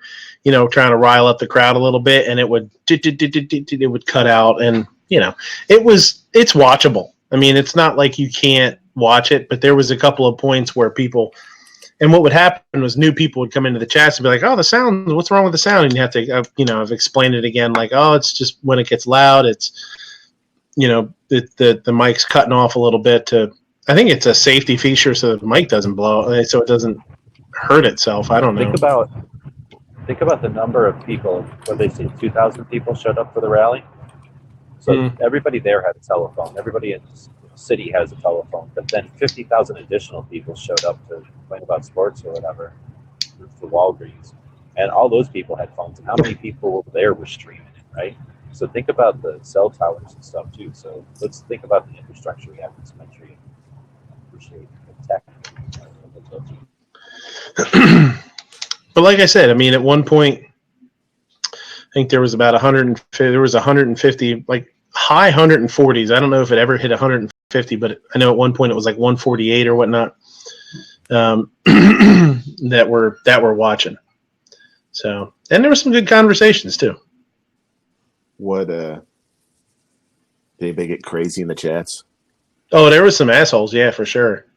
trying to rile up the crowd a little bit, and it would cut out, and it's watchable. I mean, it's not like you can't watch it, but there was a couple of points where people, and what would happen was new people would come into the chats and be like, "Oh, the sound, what's wrong with the sound?" And you have to, I've explained it again, like, "Oh, it's just when it gets loud, it's, the mic's cutting off a little bit to, I think it's a safety feature so the mic doesn't blow, so it doesn't hurt itself." I don't know. Think about the number of people. What they say, 2,000 people showed up for the rally. So everybody there had a telephone. Everybody in the city has a telephone. But then 50,000 additional people showed up to complain about sports or whatever for Walgreens. And all those people had phones. And how many people there were streaming it, right? So think about the cell towers and stuff too. So let's think about the infrastructure we have in this country. Appreciate the tech. But like I said, I mean, at one point, I think there was about 150. There was 150, like high 140s. I don't know if it ever hit 150, but I know at one point it was like 148 or whatnot. That were watching. So, and there were some good conversations too. What did anybody get crazy in the chats? Oh, there was some assholes, yeah, for sure.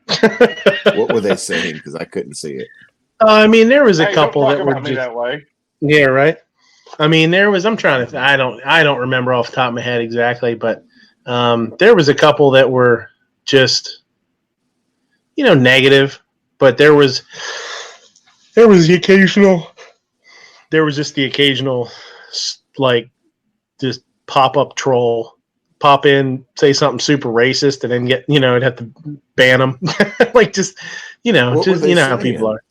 What were they saying? Because I couldn't see it. I mean, there was a Hey, couple don't talk that were about me just, that way. yeah, right. I mean, there was. I'm trying to. I don't remember off the top of my head exactly, but there was a couple that were just, negative. But there was the occasional. There was just the occasional, like, just pop up troll, pop in, say something super racist, and then get I'd have to ban them, like just how people are.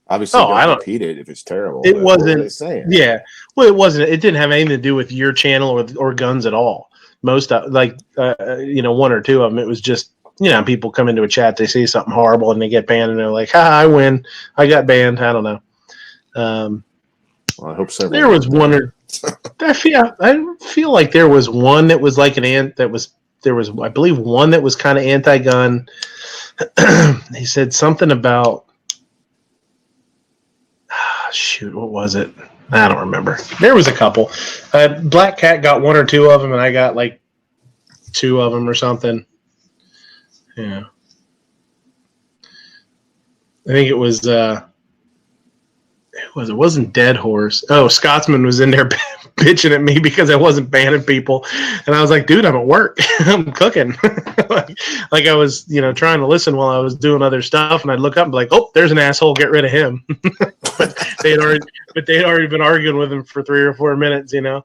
Obviously, don't repeat it if it's terrible. It wasn't. What were they saying? Yeah, well, it wasn't. It didn't have anything to do with your channel or guns at all. Most one or two of them. It was just people come into a chat, they say something horrible, and they get banned, and they're like, "Ha, I win. I got banned." I don't know. Well, I hope so. There was one or I feel like there was one that was like there was I believe one that was kind of anti-gun. He said something about. Shoot, what was it? I don't remember. There was a couple. Black Cat got one or two of them, and I got like two of them or something. Yeah. I think it was. It wasn't Dead Horse. Oh, Scotsman was in there bitching at me because I wasn't banning people, and I was like, "Dude, I'm at work. I'm cooking." like I was, trying to listen while I was doing other stuff, and I'd look up and be like, "Oh, there's an asshole. Get rid of him." but they had already been arguing with him for 3 or 4 minutes. Multitasking.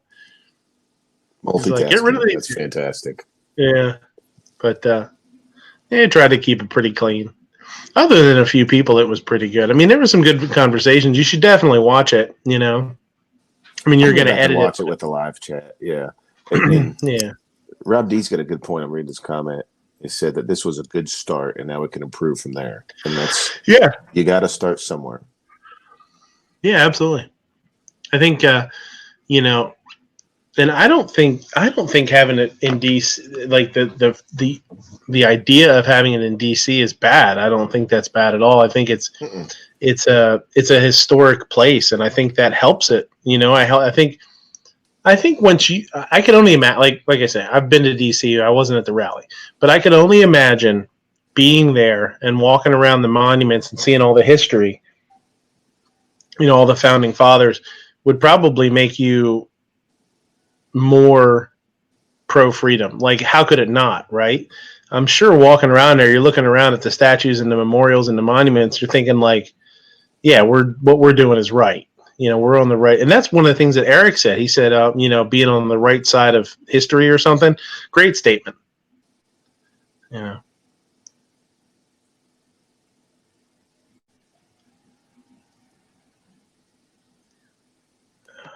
Like, get rid of these. That's fantastic. Yeah, but they tried to keep it pretty clean. Other than a few people, it was pretty good. I mean, there were some good conversations. You should definitely watch it. I mean, you're going to edit watch it with the live chat. Yeah. Yeah. Rob D's got a good point. I'm reading his comment. He said that this was a good start, and now it can improve from there. And that's you got to start somewhere. Yeah, absolutely. I think and I don't think having it in DC, like the idea of having it in DC is bad. I don't think that's bad at all. I think it's a historic place, and I think that helps it. I think once I can only imagine, like I said, I've been to DC. I wasn't at the rally, but I could only imagine being there and walking around the monuments and seeing all the history. All the founding fathers would probably make you more pro-freedom. Like, how could it not, right? I'm sure walking around there, you're looking around at the statues and the memorials and the monuments, you're thinking like, yeah, what we're doing is right. We're on the right. And that's one of the things that Eric said. He said, being on the right side of history or something. Great statement. Yeah.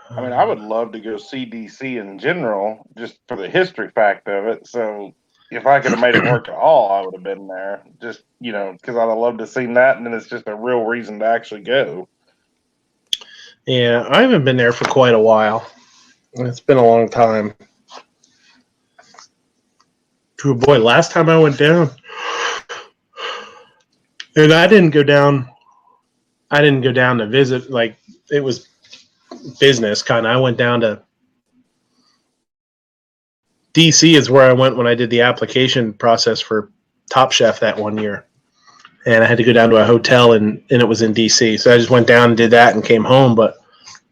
I mean, I would love to go see DC in general, just for the history fact of it. So if I could have made it work at all, I would have been there. Just, because I'd have loved to have seen that, and then it's just a real reason to actually go. Yeah, I haven't been there for quite a while. It's been a long time. Oh boy, last time I went down, and I didn't go down to visit. Like, it was business kind of. I went down to DC is where I went when I did the application process for Top Chef that one year, and I had to go down to a hotel, and it was in DC. So I just went down and did that and came home, but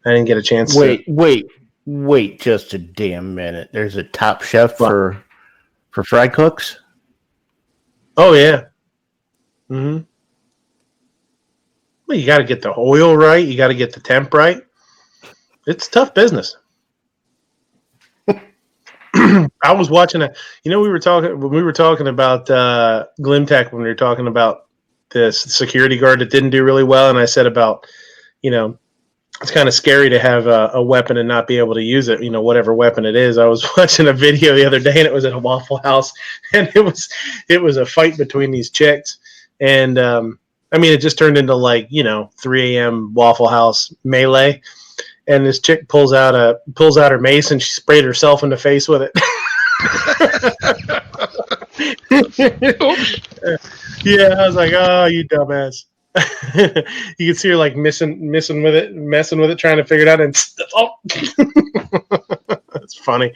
I didn't get a chance. Wait just a damn minute. There's a Top Chef for fry cooks? Oh yeah. Mm-hmm. Well, you got to get the oil right. You got to get the temp right. It's tough business. I was watching we were talking about Glimtech when we were talking about this security guard that didn't do really well, and I said about, it's kind of scary to have a weapon and not be able to use it, whatever weapon it is. I was watching a video the other day, and it was at a Waffle House, and it was a fight between these chicks, and it just turned into 3 a.m. Waffle House melee, and this chick pulls out her mace and she sprayed herself in the face with it. Yeah, I was like, oh, you dumbass. You can see her messing with it, trying to figure it out, and that's funny.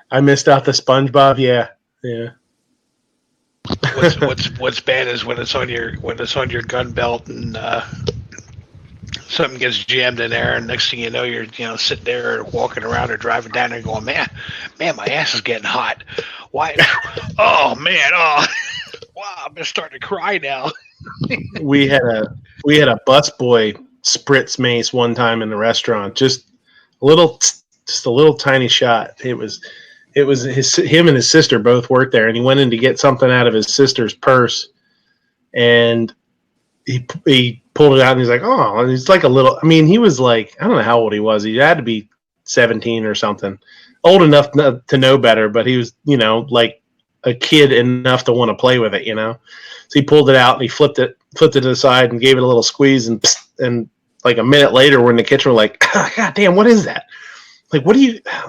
I missed out the SpongeBob. Yeah. What's bad is when it's on your gun belt and something gets jammed in there, and next thing you know, you're sitting there walking around or driving down there going, man, my ass is getting hot. Why? Oh man, wow, I'm gonna start to cry now. we had a busboy spritz mace one time in the restaurant, just a little tiny shot. It was him and his sister both worked there, and he went in to get something out of his sister's purse, and he pulled it out, and he's like, oh, and he's like a little, he was like, I don't know how old he was. He had to be 17 or something, old enough to know better, but he was, like a kid enough to want to play with it, So he pulled it out and he flipped it to the side and gave it a little squeeze, and like a minute later we're in the kitchen, we're like, oh, God damn, what is that? Like,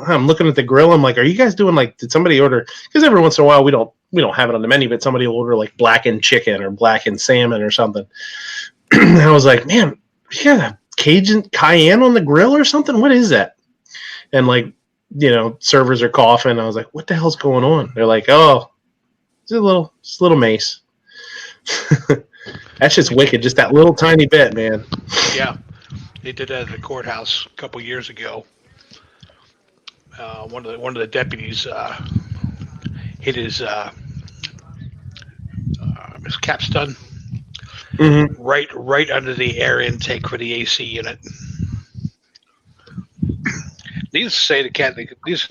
I'm looking at the grill. I'm like, are you guys doing did somebody order? Because every once in a while we don't have it on the menu, but somebody will order blackened chicken or blackened salmon or something. And I was like, man, you got a Cajun cayenne on the grill or something? What is that? And servers are coughing. I was like, what the hell's going on? They're like, oh, it's a little mace. That's just wicked. Just that little tiny bit, man. Yeah. They did that at the courthouse a couple years ago. One of the deputies hit his capstan right under the air intake for the AC unit. Needless to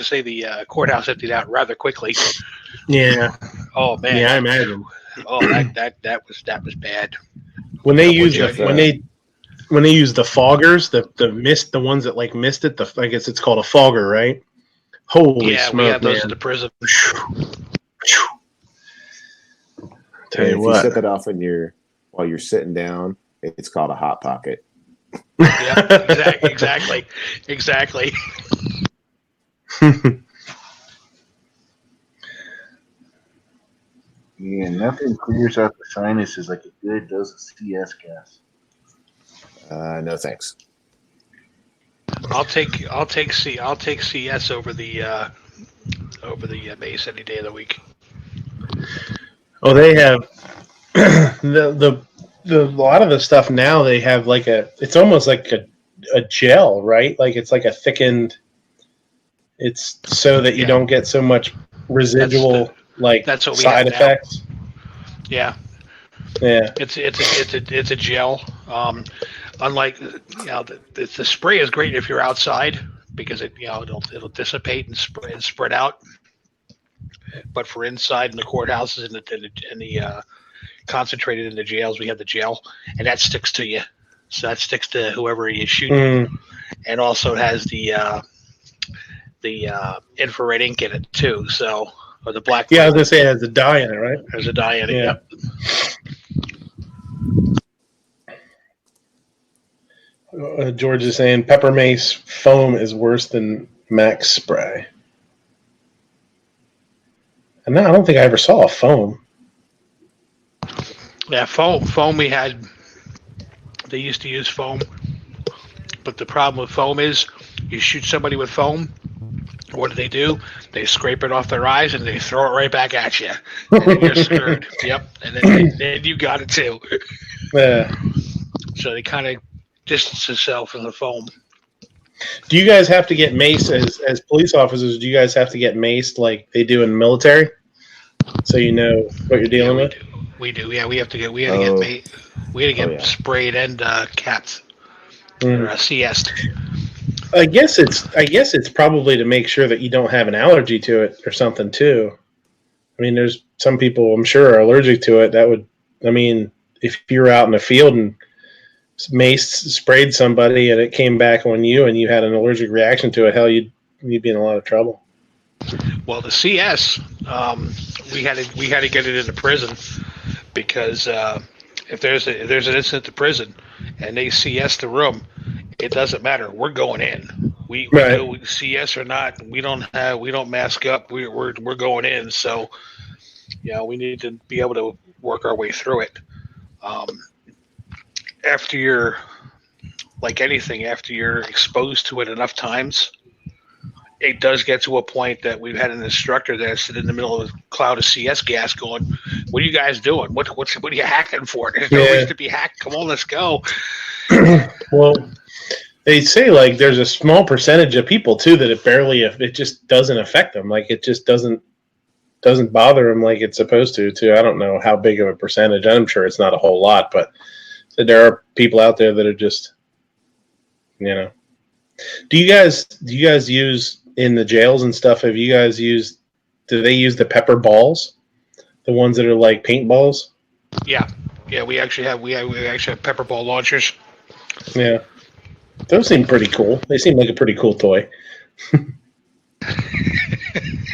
say, the courthouse emptied out rather quickly. Yeah. Oh man. Yeah, I imagine. Oh, that was bad. When they use when they use the foggers, the mist, the ones that mist it, I guess it's called a fogger, right? Holy smoke, we had those man. at the prison. Tell you what, you set that off while you're sitting down, it's called a hot pocket. Yeah, exactly. Yeah, nothing clears out the sinuses like a good dose of CS gas. No thanks. I'll take CS over the base any day of the week. Oh, they have the a lot of the stuff now. They have it's almost like a gel, right? Like it's like a thickened. It's so that you don't get so much residual that's what we side have now. effects. Yeah. It's a gel. Unlike the spray is great if you're outside because it'll dissipate and spread out. But for inside in the courthouses and the concentrated in the jails, we have the gel, and that sticks to you. So that sticks to whoever you shoot, and also it has the infrared ink in it too. So or the black. Yeah, I was gonna say it has a dye in it, right? There's a dye in it. Yeah. Yep. George is saying pepper mace foam is worse than Max spray. And no, I don't think I ever saw a foam. Yeah, foam we had. They used to use foam, but the problem with foam is you shoot somebody with foam, What do? They scrape it off their eyes and they throw it right back at you, and then you're screwed. Yep, and then you got it too. Yeah. So they kind of distance themselves from the foam. Do you guys have to get maced as police officers? Do you guys have to get maced like they do in the military, so you know what you're dealing with? We do. Yeah, we had to get sprayed and capped or CS'd. I guess it's probably to make sure that you don't have an allergy to it or something too. I mean, there's some people I'm sure are allergic to it. If you're out in the field and sprayed somebody and it came back on you and you had an allergic reaction to it, hell, you'd be in a lot of trouble. Well, the CS, we had to get it into prison because if there's an incident to prison and they CS the room, it doesn't matter. We're going in. We do CS or not. We don't mask up. We're going in. So, we need to be able to work our way through it. After you're like anything, after you're exposed to it enough times, it does get to a point that we've had an instructor that's in the middle of a cloud of CS gas going, "What are you guys doing? What are you hacking for? There's no reason to be hacked. Come on, let's go." Well, they say like there's a small percentage of people too that it just doesn't affect them. Like it just doesn't bother them like it's supposed to. Too. I don't know how big of a percentage. I'm sure it's not a whole lot, but there are people out there that are just, Do you guys use in the jails and stuff? Do they use the pepper balls, the ones that are like paintballs? Yeah. We actually have pepper ball launchers. Yeah, those seem pretty cool. They seem like a pretty cool toy.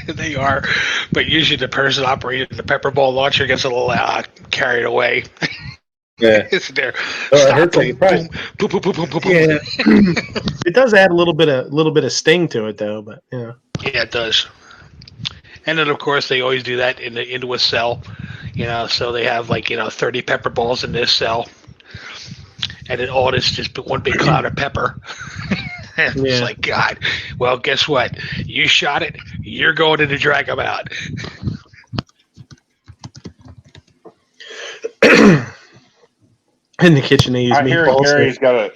They are, but usually the person operating the pepper ball launcher gets a little carried away. Yeah, it's there. It hurts like boom, boom, boom, boom, boom, boom. Yeah, it does add a little bit of sting to it, though. But yeah, it does. And then, of course, they always do that into a cell. So they have 30 pepper balls in this cell, and then all this just one big cloud of pepper. It's like, God. Well, guess what? You shot it. You're going in to drag them out. In the kitchen, they use meatballs.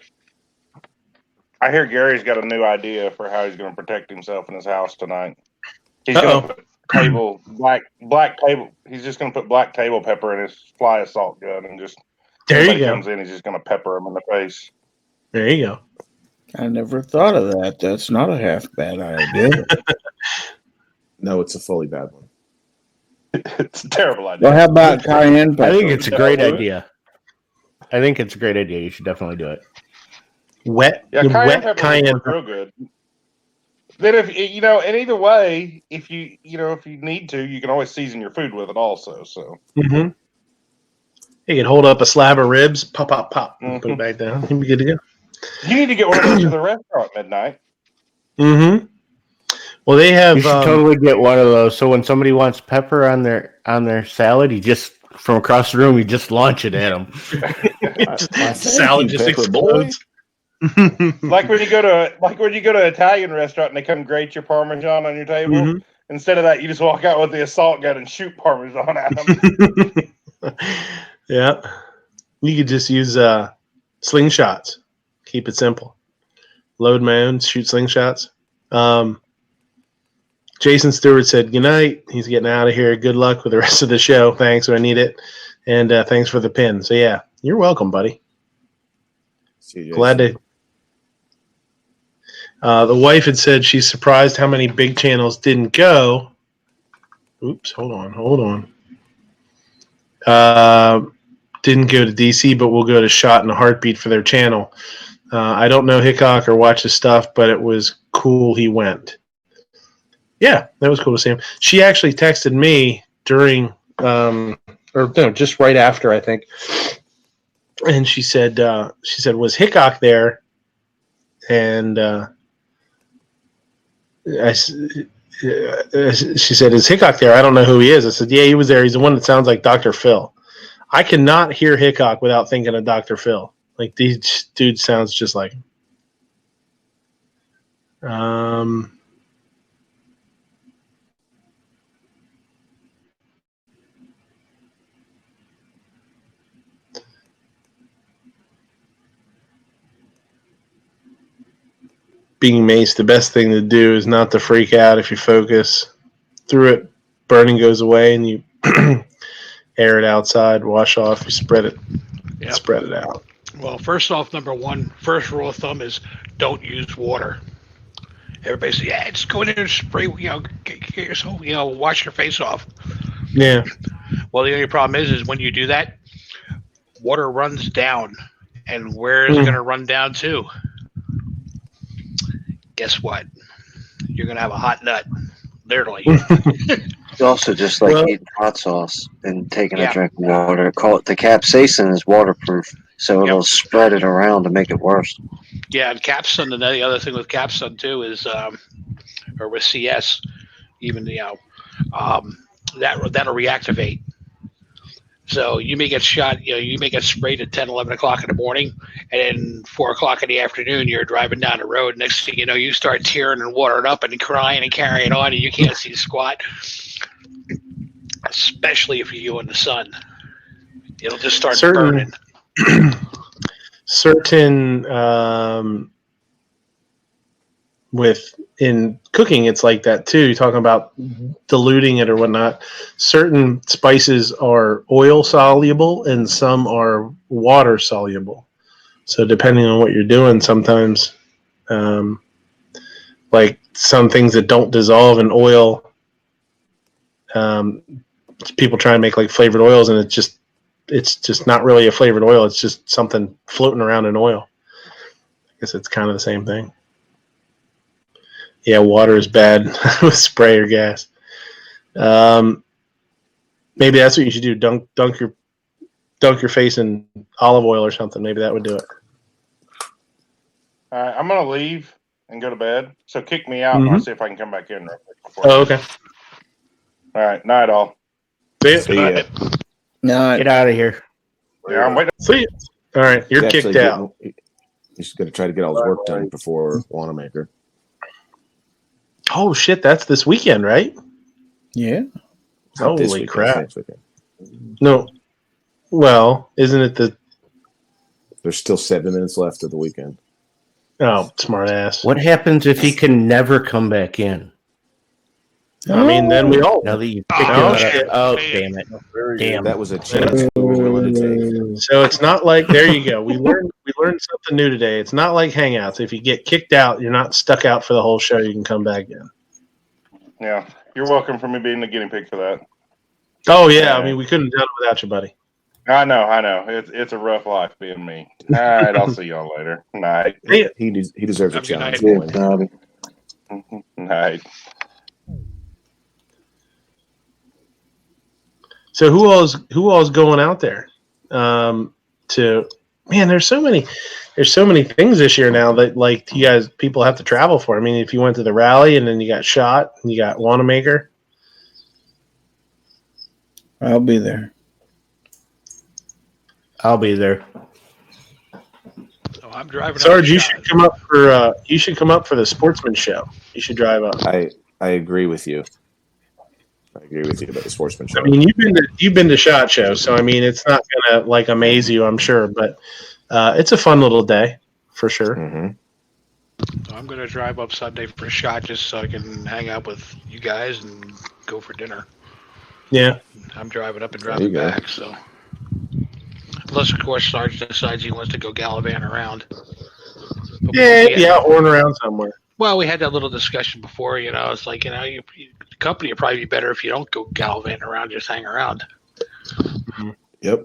I hear Gary's got a new idea for how he's going to protect himself in his house tonight. He's going to put black table. He's just going to put black table pepper in his fly assault gun and just comes in, he's just going to pepper him in the face. There you go. I never thought of that. That's not a half bad idea. No, it's a fully bad one. It's a terrible idea. Well, how about cayenne pepper? I think it's a great idea. You should definitely do it. Cayenne pepper real good. Then and either way, if you need to, you can always season your food with it also. So you can hold up a slab of ribs, pop, put it back down. You'll be good to go. You need to get one of those for the restaurant midnight. Well, they have. You should totally get one of those. So when somebody wants pepper on their salad, you just from across the room, you just launch it at them. Salad just explodes. Like when you go to an Italian restaurant and they come grate your Parmesan on your table. Instead of that, you just walk out with the assault gun and shoot Parmesan at them. Yeah, you could just use slingshots. Keep it simple. Load my own, shoot slingshots. Jason Stewart said, "Good night." He's getting out of here. Good luck with the rest of the show. Thanks, I need it. And thanks for the pin. So yeah, you're welcome, buddy. Glad to. The wife had said she's surprised how many big channels didn't go. Oops, hold on. Didn't go to DC, but will go to Shot in a Heartbeat for their channel. I don't know Hickok or watch his stuff, but it was cool he went. Yeah, that was cool to see him. She actually texted me during, just right after, I think. And she said, was Hickok there? And she said, is Hickok there? I don't know who he is. I said, yeah, he was there. He's the one that sounds like Dr. Phil. I cannot hear Hickok without thinking of Dr. Phil. Like, these dude sounds just like him. being maced, the best thing to do is not to freak out. If you focus through it, burning goes away, and you air it outside, wash off, you spread it out. Well, first off, first rule of thumb is don't use water. Everybody says, yeah, just go in there and spray, get yourself, wash your face off. Yeah. Well, the only problem is when you do that, water runs down. And where is it going to run down to? Guess what? You're going to have a hot nut, literally. It's also just like eating hot sauce and taking a drink of water. The capsaicin is waterproof, so it'll spread it around to make it worse. Yeah, and capsun, and the other thing with capsun too is, or with CS, even that'll reactivate. So you may get shot, you may get sprayed at 10, 11 o'clock in the morning, and then 4 o'clock in the afternoon, you're driving down the road. Next thing you know, you start tearing and watering up and crying and carrying on, and you can't see squat, especially if you go in the sun. It'll just start burning. In cooking, it's like that too. You're talking about diluting it or whatnot. Certain spices are oil soluble and some are water soluble. So depending on what you're doing, sometimes like some things that don't dissolve in oil, people try and make like flavored oils, and it's just not really a flavored oil. It's just something floating around in oil. I guess it's kind of the same thing. Yeah, water is bad with spray or gas. Maybe that's what you should do. Dunk your face in olive oil or something. Maybe that would do it. All right, I'm gonna leave and go to bed. So kick me out, and I'll see if I can come back in real quick. Okay. All right, night all. See ya. No, Get out of here. Yeah, I'm waiting. See ya. All right, you're kicked out. He's going to try to get all his work done before Wanamaker. Oh shit, that's this weekend, right? Yeah. Holy crap. No. Well, isn't it There's still 7 minutes left of the weekend. Oh, smart ass. What happens if he can never come back in? I mean, then we all. Now that you picked him up. Oh, damn it. Damn. That was a chance he was willing to take. So it's not like, there you go. We learned something new today. It's not like Hangouts. If you get kicked out, you're not stuck out for the whole show. You can come back in. Yeah, you're welcome for me being the guinea pig for that. Oh yeah, I mean, we couldn't have done it without you, buddy. I know. It's a rough life being me. All right, I'll see y'all later. Night. He deserves a challenge. Night. So who all's going out there? There's so many things this year now that like people have to travel for. I mean, if you went to the rally and then you got shot and you got Wanamaker. I'll be there. I'll be there. So I'm driving. Sarge, you should come up for the sportsman show. You should drive up. I agree with you. I agree with you about the sportsman show. I mean, you've been to SHOT Show, so I mean, it's not gonna like amaze you, I'm sure, but it's a fun little day for sure. Mm-hmm. I'm gonna drive up Sunday for SHOT just so I can hang out with you guys and go for dinner. Yeah, I'm driving up and driving back, so unless of course Sarge decides he wants to go gallivant around. Horn around somewhere. Well, we had that little discussion before. It's like the company would probably be better if you don't go gallivanting around, just hang around. Yep.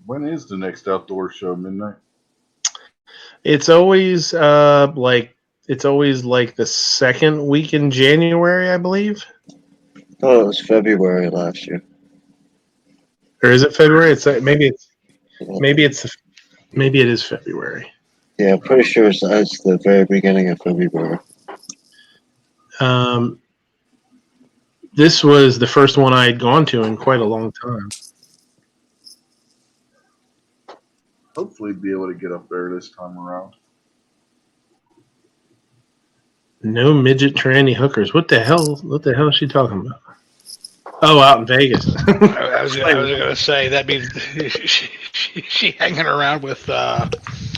When is the next outdoor show? Midnight? It's always like the second week in January, I believe. Oh, it was February last year. Or is it February? Maybe it is February. Yeah, I'm pretty sure it's the very beginning of February. This was the first one I had gone to in quite a long time. Hopefully be able to get up there this time around. No midget tranny hookers. What the hell is she talking about? Oh, out in Vegas. I was going to say that means she hanging around with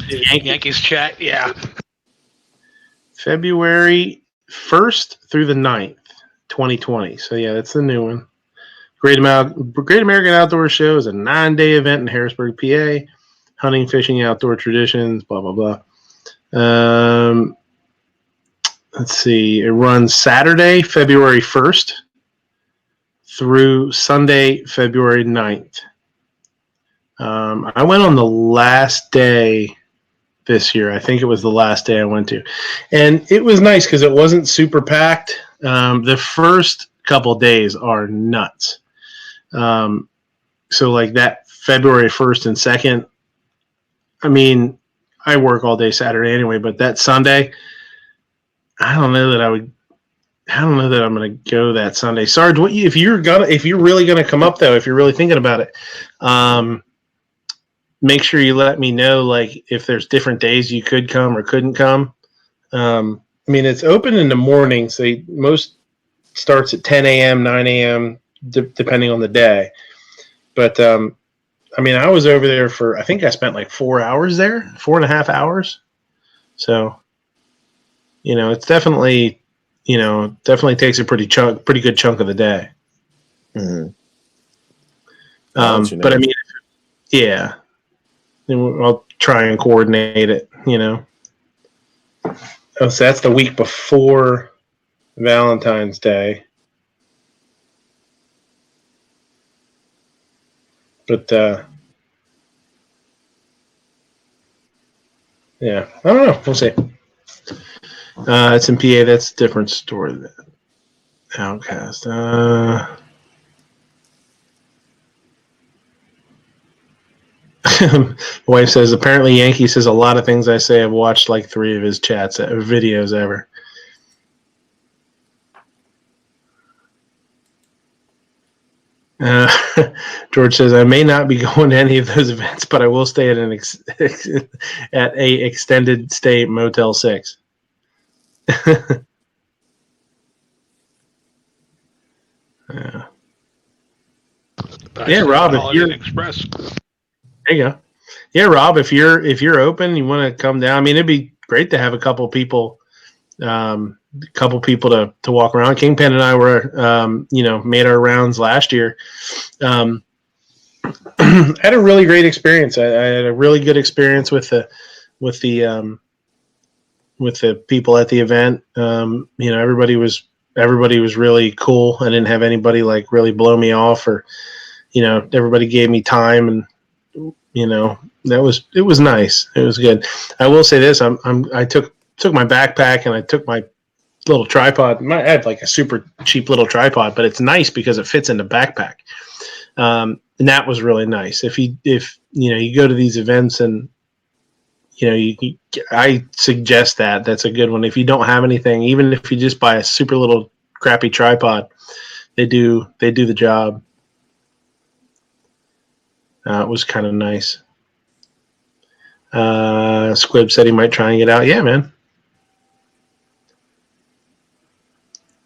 Yankees chat. Yeah. February 1st through the 9th, 2020. So yeah, that's the new one. Great American Outdoor Show is a 9-day event in Harrisburg, PA. Hunting, fishing, outdoor traditions, blah blah blah. Let's see. It runs Saturday, February 1st through Sunday, February 9th. I went on the last day this year. I think it was the last day I went to. And it was nice because it wasn't super packed. The first couple days are nuts. So like that February 1st and 2nd, I mean, I work all day Saturday anyway, but that Sunday, I don't know that I'm going to go that Sunday. Sarge, if you're really going to come up though, if you're really thinking about it, make sure you let me know, like, if there's different days you could come or couldn't come. I mean, it's open in the morning, so most starts at 10 a.m., 9 a.m., depending on the day. But, I mean, I was over there I think I spent like 4 hours there, 4.5 hours. So, it's definitely takes a pretty good chunk of the day. Mm-hmm. But I mean, yeah. I'll try and coordinate it, Oh, so that's the week before Valentine's Day. But, yeah, I don't know. We'll see. It's in PA. That's a different story than Outcast. My wife says, apparently Yankee says a lot of things I say. I've watched like 3 of his videos ever. George says, I may not be going to any of those events, but I will stay at at a extended stay Motel 6. Yeah. Yeah, Rob, if you're Express. There you go. Yeah, Rob, if you're open, you want to come down. I mean, it'd be great to have a couple people to walk around. Kingpin and I were, made our rounds last year. I had a really great experience. I had a really good experience with the people at the event. Everybody was really cool. I didn't have anybody like really blow me off, or everybody gave me time, and it was nice. It was good. I will say this: I took my backpack and I took my little tripod. I had like a super cheap little tripod, but it's nice because it fits in the backpack. And that was really nice. If you go to these events and I suggest that's a good one. If you don't have anything, even if you just buy a super little crappy tripod, they do the job. It was kind of nice. Squib said he might try and get out. Yeah, man.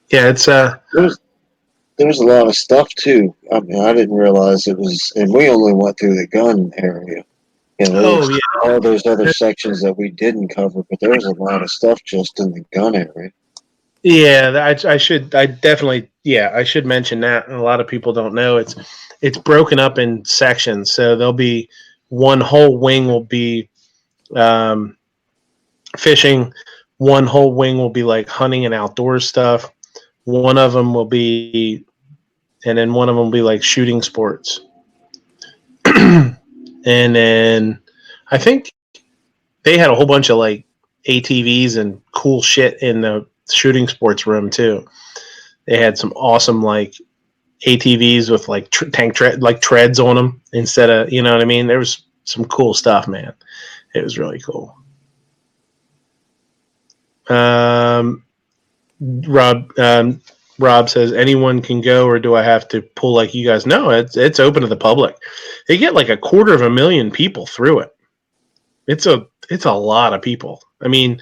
Yeah, it's there was a lot of stuff too. I mean, I didn't realize it was, and we only went through the gun area. All those other sections that we didn't cover, but there was a lot of stuff just in the gun area. Yeah, I should mention that. A lot of people don't know it's broken up in sections. So there'll be one whole wing will be fishing, one whole wing will be like hunting and outdoor stuff. One of them will be, and then one of them will be like shooting sports. And then I think they had a whole bunch of like ATVs and cool shit in the shooting sports room too. They had some awesome like ATVs with like treads on them instead of, you know what I mean? There was some cool stuff, man. It was really cool. Rob says, anyone can go, or do I have to pull like you guys? No, it's open to the public. They get like 250,000 people through it. It's a lot of people. I mean,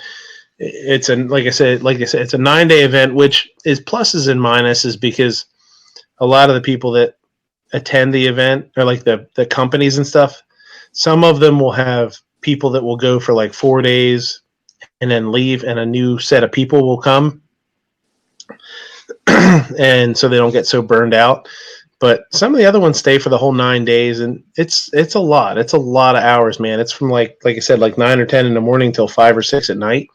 like I said, it's a 9-day event, which is pluses and minuses because a lot of the people that attend the event, or like the companies and stuff, some of them will have people that will go for like 4 days and then leave, and a new set of people will come. And so they don't get so burned out. But some of the other ones stay for the whole 9 days, and it's a lot. It's a lot of hours, man. It's from like I said, like 9 or 10 in the morning till 5 or 6 at night.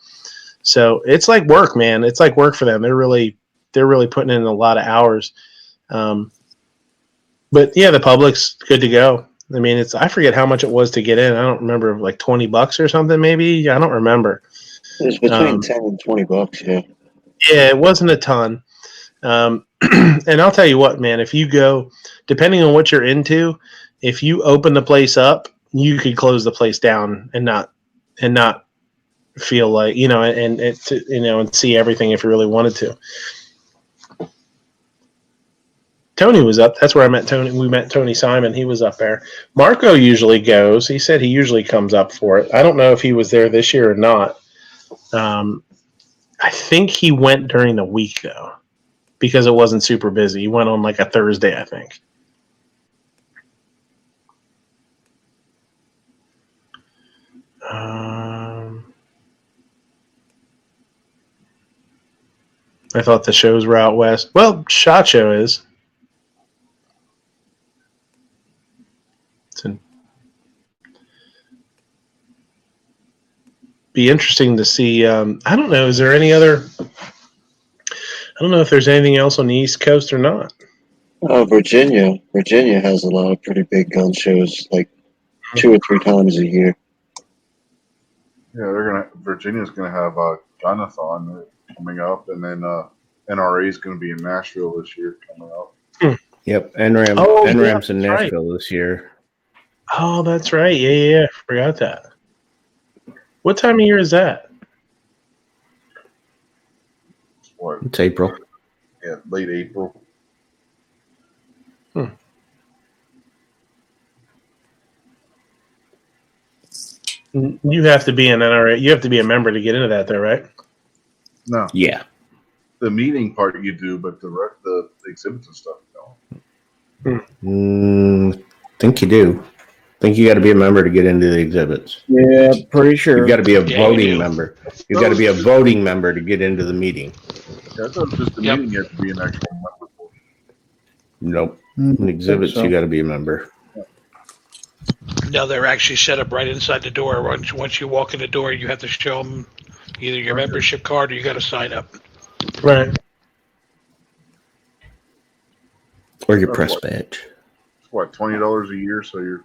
So it's like work, man. It's like work for them. They're really putting in a lot of hours. But yeah, the public's good to go. I mean, I forget how much it was to get in. I don't remember, like $20 or something, maybe. I don't remember. It was between 10 and $20. Yeah. Yeah, it wasn't a ton. And I'll tell you what, man, if you go, depending on what you're into, if you open the place up, you could close the place down and not feel like, and see everything if you really wanted to. Tony was up. That's where I met Tony. We met Tony Simon. He was up there. Marco usually goes. He said he usually comes up for it. I don't know if he was there this year or not. I think he went during the week, though, because it wasn't super busy. He went on like a Thursday, I think. I thought the shows were out west. Well, SHOT Show is. Be interesting to see. I don't know. Is there any other? I don't know if there's anything else on the East Coast or not. Virginia has a lot of pretty big gun shows, like 2 or 3 times a year. Yeah, Virginia's gonna have a Gunathon coming up, and then NRA is gonna be in Nashville this year coming up. Yep, NRAM's in Nashville this year. Oh, that's right. Yeah. Forgot that. What time of year is that? What? It's April. Yeah, late April. You have to be an NRA. You have to be a member to get into that, though, right? No. Yeah. The meeting part you do, but the exhibits and stuff you don't. Think you do. Think you got to be a member to get into the exhibits. Yeah, pretty sure. You've got to be a voting member. You've got to be a voting member to get into the meeting. Yeah, I thought it was just the meeting you have to be an actual member for. Nope. In exhibits, you got to be a member. No, they're actually set up right inside the door. Once you walk in the door, you have to show them either your membership card or you got to sign up. Right. Or your press badge. What, $20 a year? So you're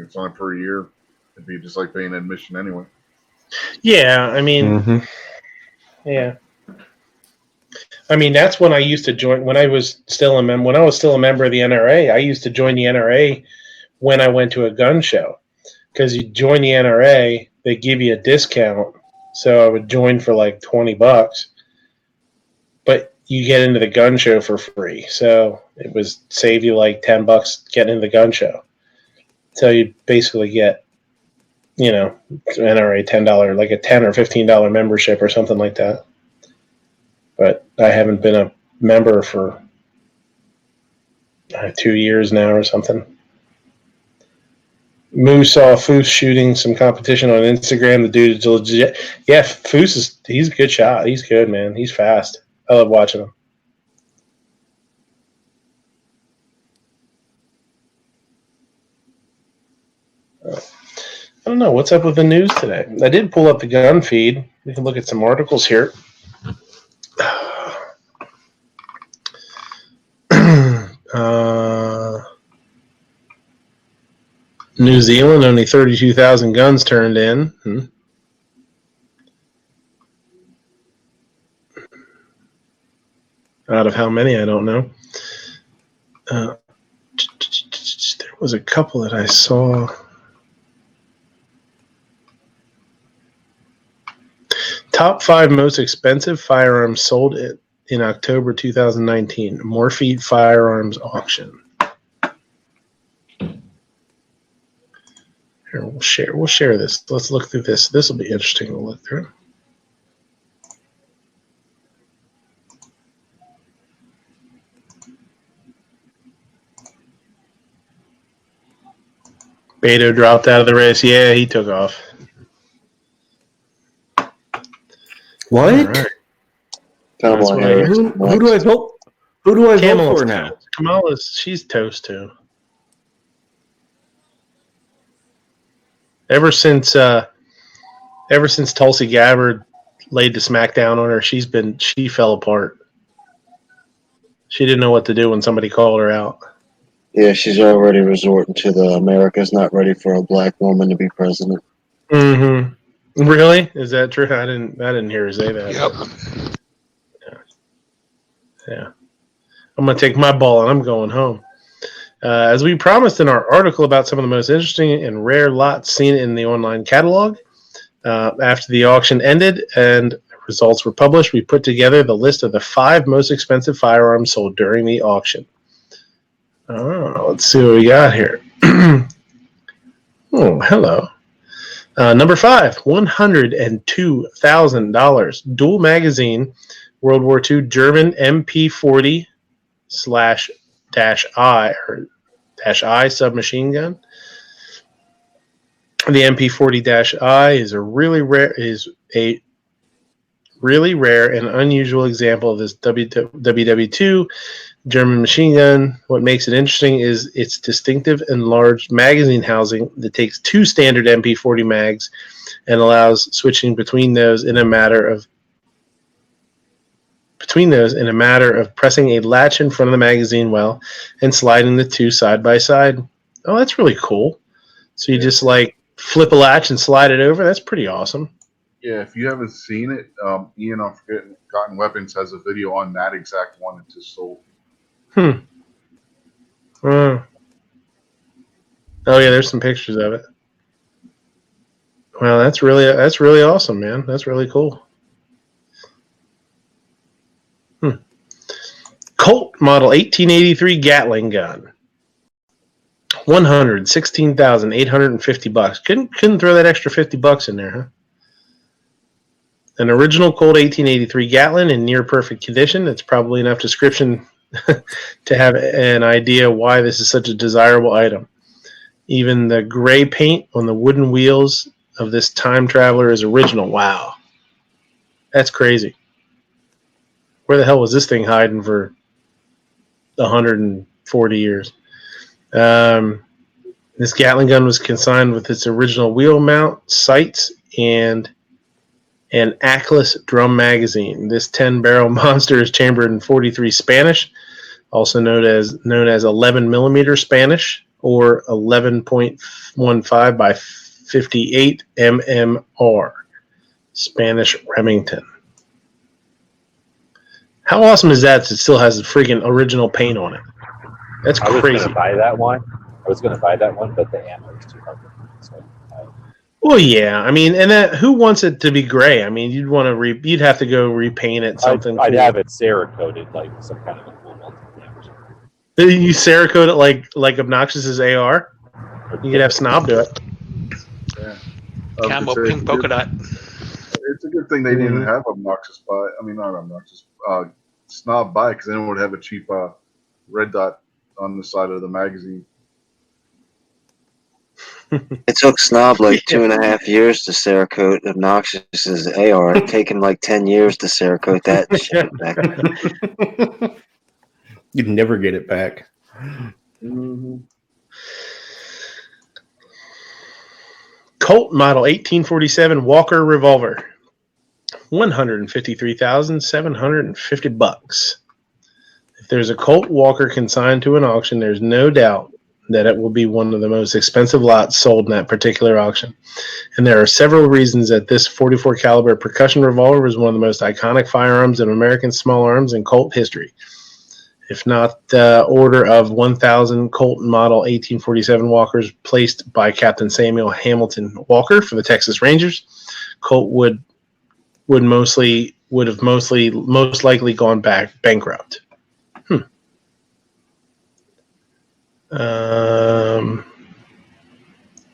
sign up for a year. It'd be just like paying admission anyway. Yeah, I mean, yeah. I mean, that's when I used to join. When I was still a member of the NRA, I used to join the NRA when I went to a gun show, because you join the NRA, they give you a discount. So I would join for like $20, but you get into the gun show for free. So it was save you like $10 getting into the gun show. So you basically get, NRA $10, like a $10 or $15 membership or something like that. But I haven't been a member for 2 years now or something. Moose saw Foose shooting some competition on Instagram. The dude is legit. Yeah, Foose he's a good shot. He's good, man. He's fast. I love watching him. I don't know. What's up with the news today? I did pull up the gun feed. We can look at some articles here. New Zealand, only 32,000 guns turned in. Out of how many, I don't know. There was a couple that I saw. Top 5 most expensive firearms sold in October 2019. Morphe Firearms Auction. Here, we'll share this. Let's look through this. This will be interesting to look through. Beto dropped out of the race. Yeah, he took off. What? All right. Kamala Harris. Who do I vote? Who do I vote for now? Kamala's, she's toast too. Ever since Tulsi Gabbard laid the smackdown on her, she fell apart. She didn't know what to do when somebody called her out. Yeah, she's already resorting to the America's not ready for a black woman to be president. Mm-hmm. Really? Is that true? I didn't hear her say that. Yep. Yeah. I'm gonna take my ball and I'm going home. As we promised in our article about some of the most interesting and rare lots seen in the online catalog, after the auction ended and results were published, we put together the list of the 5 most expensive firearms sold during the auction. Let's see what we got here. Oh, hello. Number 5, $102,000. Dual magazine, World War II German MP40/-I or -I submachine gun. The MP40-I is a really rare and unusual example of this WW2 German machine gun. What makes it interesting is its distinctive enlarged magazine housing that takes 2 standard MP40 mags and allows switching between those in a matter of pressing a latch in front of the magazine well and sliding the 2 side by side. Oh, that's really cool. So you just like flip a latch and slide it over. That's pretty awesome. Yeah, if you haven't seen it, Ian on Forgotten Weapons has a video on that exact one that just sold. Oh yeah, there's some pictures of it. Wow, that's really awesome, man. That's really cool. Colt model 1883 Gatling gun. $116,850. Couldn't throw that extra $50 in there, huh? An original Colt 1883 Gatling in near perfect condition. It's probably enough description to have an idea why this is such a desirable item. Even the gray paint on the wooden wheels of this time traveler is original. Wow. That's crazy. Where the hell was this thing hiding for 140 years? This Gatling gun was consigned with its original wheel mount, sights, and an Atlas drum magazine. This 10-barrel monster is chambered in 43 Spanish, also known as 11 millimeter Spanish, or 11.15 by 58 mmR Spanish Remington. How awesome is that? It still has the freaking original paint on it. That's crazy. I was going to buy that one, but the ammo is $200. So, well, yeah. I mean, and who wants it to be gray? I mean, you'd have to go repaint it something. I'd have it Cerakoted, like some kind of a cool multi-damage. You Cerakote it like Obnoxious's AR? You could have Snob do it. Yeah. Camo pink polka dot. It's a good thing they didn't have Snob buy, because then it would have a cheap red dot on the side of the magazine. It took Snob like 2.5 years to Cerakote Obnoxious's AR. It taken like 10 years to Cerakote that and ship it back. You'd never get it back. Mm-hmm. Colt model 1847 Walker revolver. $153,750. If there's a Colt Walker consigned to an auction, there's no doubt that it will be one of the most expensive lots sold in that particular auction. And there are several reasons that this 44 caliber percussion revolver is one of the most iconic firearms in American small arms and Colt history. If not the order of 1,000 Colt model 1847 Walkers placed by Captain Samuel Hamilton Walker for the Texas Rangers, Colt would most likely gone bankrupt.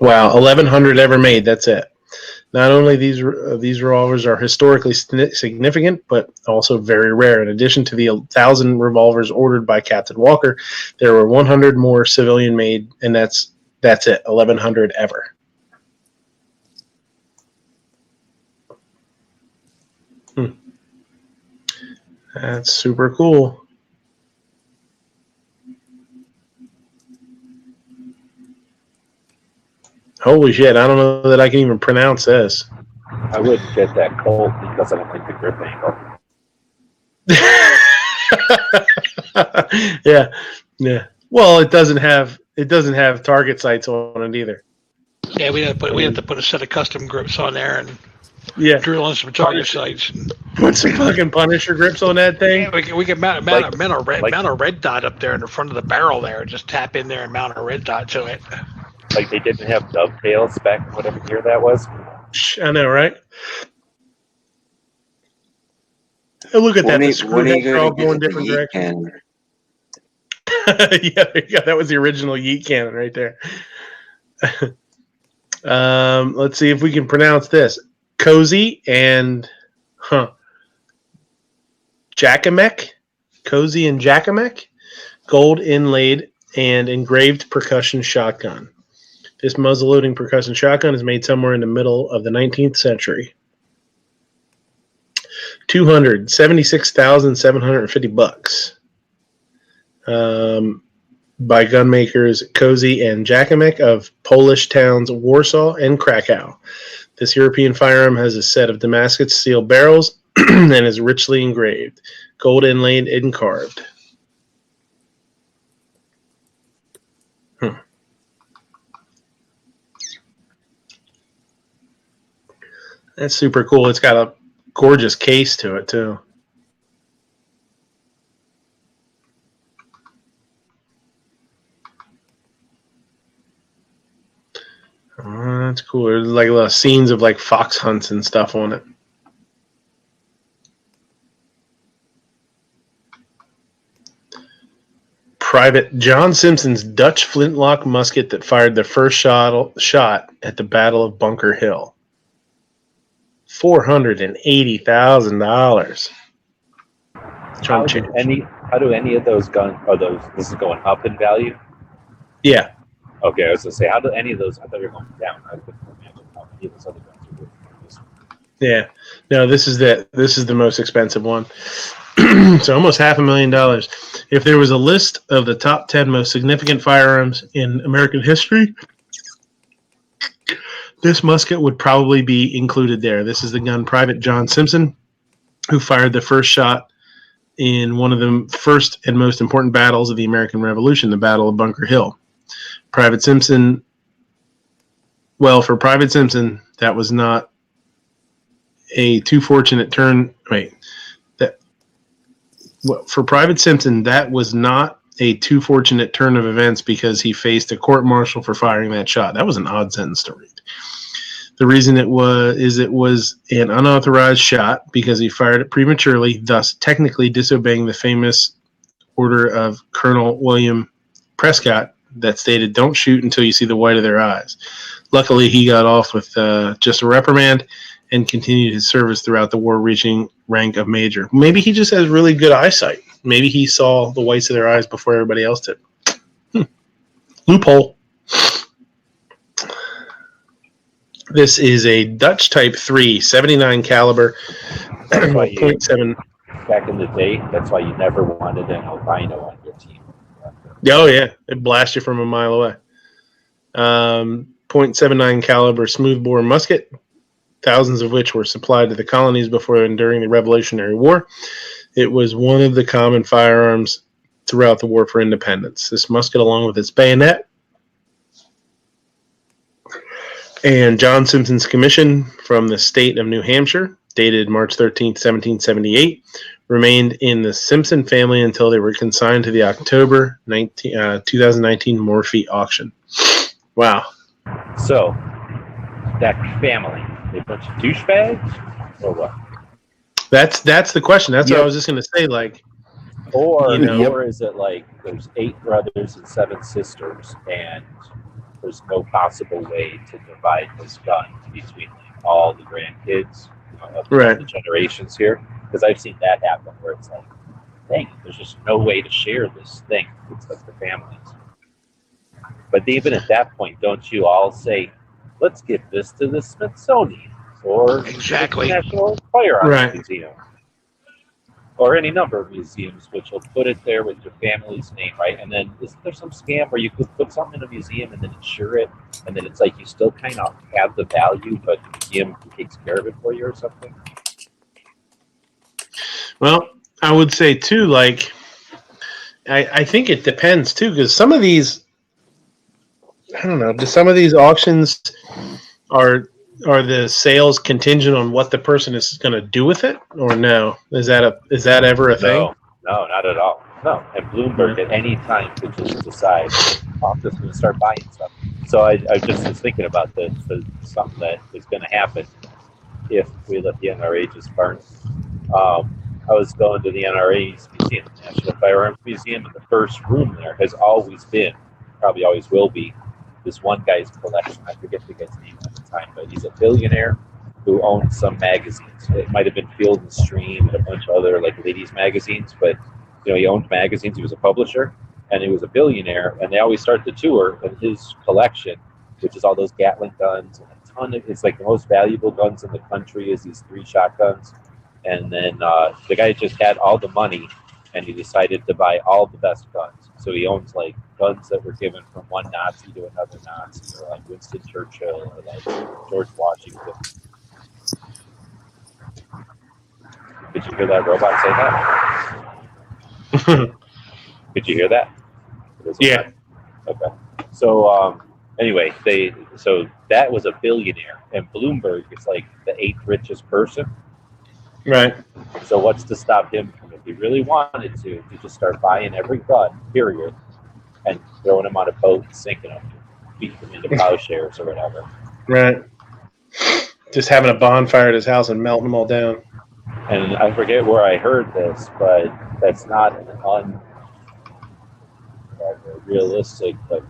Wow, 1,100 ever made. That's it. Not only these revolvers are historically significant, but also very rare. In addition to the 1,000 revolvers ordered by Captain Walker, there were 100 more civilian-made, and that's That's it, 1,100 ever. That's super cool. Holy shit, I don't know that I can even pronounce this. I wouldn't get that Colt because I don't like the grip angle. Yeah. Well, it doesn't have target sights on it either. Yeah, we have to put a set of custom grips on there and drill in some target sights. Put some fucking Punisher grips on that thing. Yeah, we can mount a red dot up there in the front of the barrel there. Just tap in there and mount a red dot to it. Like they didn't have dovetails back in whatever year that was. I know, right? Hey, look at that. The screw heads are all going different directions. Yeah, that was the original yeet cannon right there. Let's see if we can pronounce this. Cozy and Jackamek. Cozy and Jackamek. Gold inlaid and engraved percussion shotgun. This muzzle-loading percussion shotgun is made somewhere in the middle of the 19th century. $276,750. By gun makers Cozy and Jackamek of Polish towns Warsaw and Krakow. This European firearm has a set of Damascus steel barrels and is richly engraved, gold inlaid and carved. That's super cool. It's got a gorgeous case to it, too. Oh, that's cool. There's like a lot of scenes of like fox hunts and stuff on it. Private John Simpson's Dutch flintlock musket that fired the first shot at the Battle of Bunker Hill. $480,000. How do any of those guns this is going up in value? Yeah. Okay, I was gonna say, how do any of those? I thought you were going down. I couldn't imagine how many of those other guns are worth. Yeah. No, this is the most expensive one. So almost $500,000. If there was a list of the top 10 most significant firearms in American history, this musket would probably be included there. This is the gun Private John Simpson, who fired the first shot in one of the first and most important battles of the American Revolution, the Battle of Bunker Hill. Private Simpson, well, for Private Simpson, that was not a too fortunate turn. For Private Simpson, that was not a too fortunate turn of events because he faced a court-martial for firing that shot. That was an odd sentence to read. The reason it was an unauthorized shot because he fired it prematurely, thus technically disobeying the famous order of Colonel William Prescott that stated, "Don't shoot until you see the white of their eyes." Luckily, he got off with just a reprimand and continued his service throughout the war, reaching rank of major. Maybe he just has really good eyesight. Maybe he saw the whites of their eyes before everybody else did. Loophole. This is a Dutch Type 3, 79 caliber, .7. Back in the day, that's why you never wanted an albino on your team. Oh, yeah. It blasts you from a mile away. .79 caliber smoothbore musket, thousands of which were supplied to the colonies before and during the Revolutionary War. It was one of the common firearms throughout the War for Independence. This musket, along with its bayonet, and John Simpson's commission from the state of New Hampshire, dated March 13th, 1778, remained in the Simpson family until they were consigned to the October 2019 Morphy auction. Wow. So, that family, they a bunch of douchebags, or what? That's the question. That's what I was just going to say. Like, or is it like there's 8 brothers and 7 sisters, and there's no possible way to divide this gun between like all the grandkids of the generations here? Because I've seen that happen where it's like, dang, there's just no way to share this thing. It's like the families. But even at that point, don't you all say, let's give this to the Smithsonian or Exactly. the National Firearms Right. Museum or any number of museums, which will put it there with your family's name, right? And then isn't there some scam where you could put something in a museum and then insure it, and then it's like you still kind of have the value, but the museum takes care of it for you or something? Well, I would say too, like, I think it depends too, because some of these, I don't know, do some of these auctions are the sales contingent on what the person is going to do with it, or no? Is that ever a thing? No, not at all. No, and Bloomberg at any time could just decide, oh, I'm just going to start buying stuff. So I just was thinking about something that is going to happen if we let the NRA just burn. I was going to the NRA's museum, National Firearms Museum, and the first room there has always been, probably always will be, this one guy's collection. I forget the guy's name at the time, but he's a billionaire who owns some magazines. It might have been Field and Stream and a bunch of other like ladies magazines, but he owned magazines. He was a publisher, and he was a billionaire. And they always start the tour of his collection, which is all those Gatling guns and a ton of. It's like the most valuable guns in the country is these 3 shotguns. And then the guy just had all the money, and he decided to buy all the best guns. So he owns like guns that were given from one Nazi to another Nazi, or like Winston Churchill, or like George Washington. Did you hear that robot say that? Did you hear that? Yeah. Okay. So anyway, so that was a billionaire, and Bloomberg is like the 8th richest person. Right. So what's to stop him from, if he really wanted to just start buying every gun, period, and throwing them on a boat and sinking them, beating them into plowshares or whatever. Right. Just having a bonfire at his house and melting them all down. And I forget where I heard this, but that's not an unrealistic, but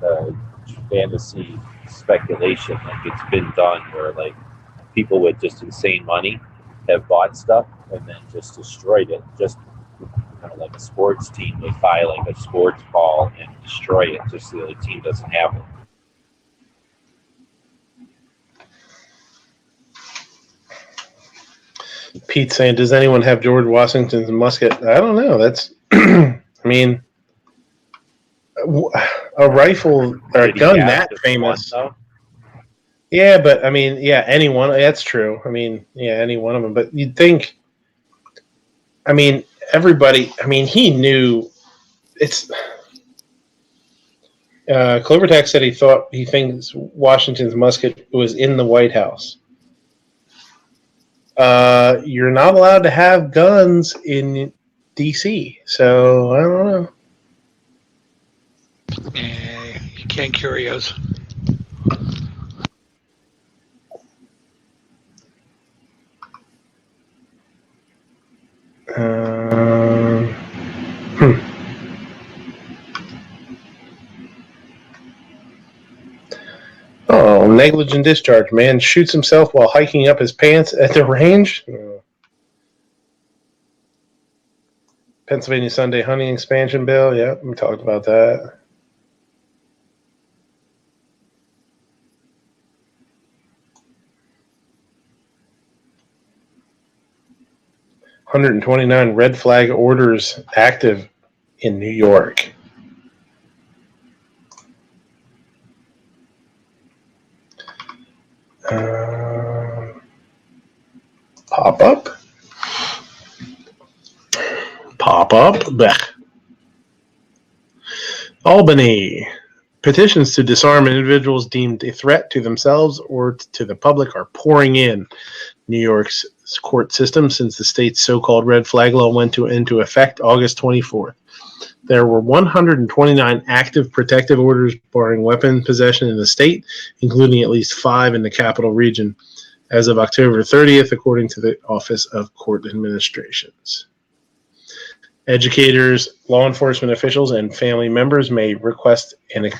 fantasy speculation. Like, it's been done where like people with just insane money have bought stuff and then just destroyed it. Just kind of like a sports team, they buy like a sports ball and destroy it just so the other team doesn't have it. Pete saying, does anyone have George Washington's musket? I don't know. That's, I mean, a rifle or a gun that famous. Yeah, but I mean, yeah, anyone. That's true. I mean, yeah, any one of them. But you'd think, I mean, everybody, I mean, he knew it's. Clovertack said he thinks Washington's musket was in the White House. You're not allowed to have guns in D.C., so I don't know. Yeah, you can't curios. Oh, negligent discharge. Man shoots himself while hiking up his pants at the range. Pennsylvania Sunday hunting expansion bill. Yeah, we talked about that. $129 red flag orders active in New York. Pop up. Blech. Albany. Petitions to disarm individuals deemed a threat to themselves or to the public are pouring in New York's court system since the state's so-called red flag law went into effect August 24th. There were 129 active protective orders barring weapon possession in the state, including at least 5 in the capital region, as of October 30th, according to the Office of Court Administrations. Educators, law enforcement officials, and family members may request an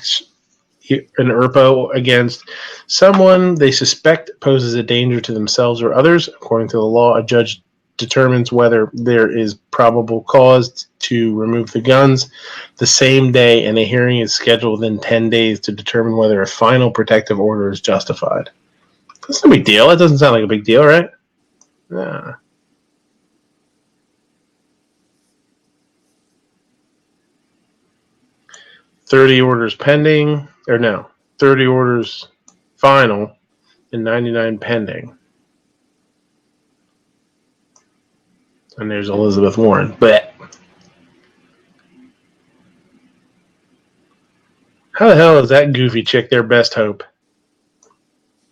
ERPO against someone they suspect poses a danger to themselves or others. According to the law, a judge determines whether there is probable cause to remove the guns the same day, and a hearing is scheduled within 10 days to determine whether a final protective order is justified. That's no big deal. That doesn't sound like a big deal, right? Yeah. $30 orders pending, or no, 30 orders final and 99 pending. And there's Elizabeth Warren. But how the hell is that goofy chick their best hope?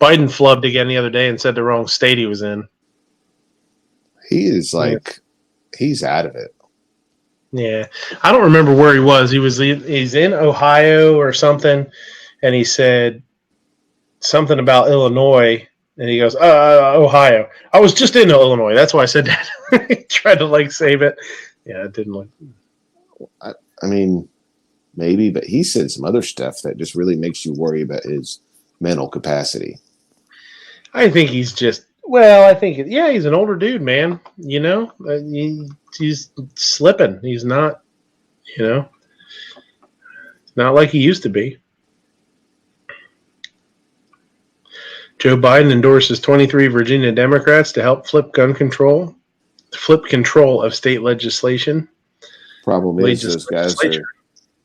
Biden flubbed again the other day and said the wrong state he was in. He is like, he's out of it. Yeah, I don't remember where he was. He's in Ohio or something, and he said something about Illinois, and he goes, Ohio. I was just in Illinois. That's why I said that. He tried to save it. Yeah, it didn't look. I mean, maybe, but he said some other stuff that just really makes you worry about his mental capacity. I think he's just. Well, I think he's an older dude, man. You know, he's slipping. He's not. You know, not like he used to be. Joe Biden endorses 23 Virginia Democrats to help flip control of state legislation. Problem is, those guys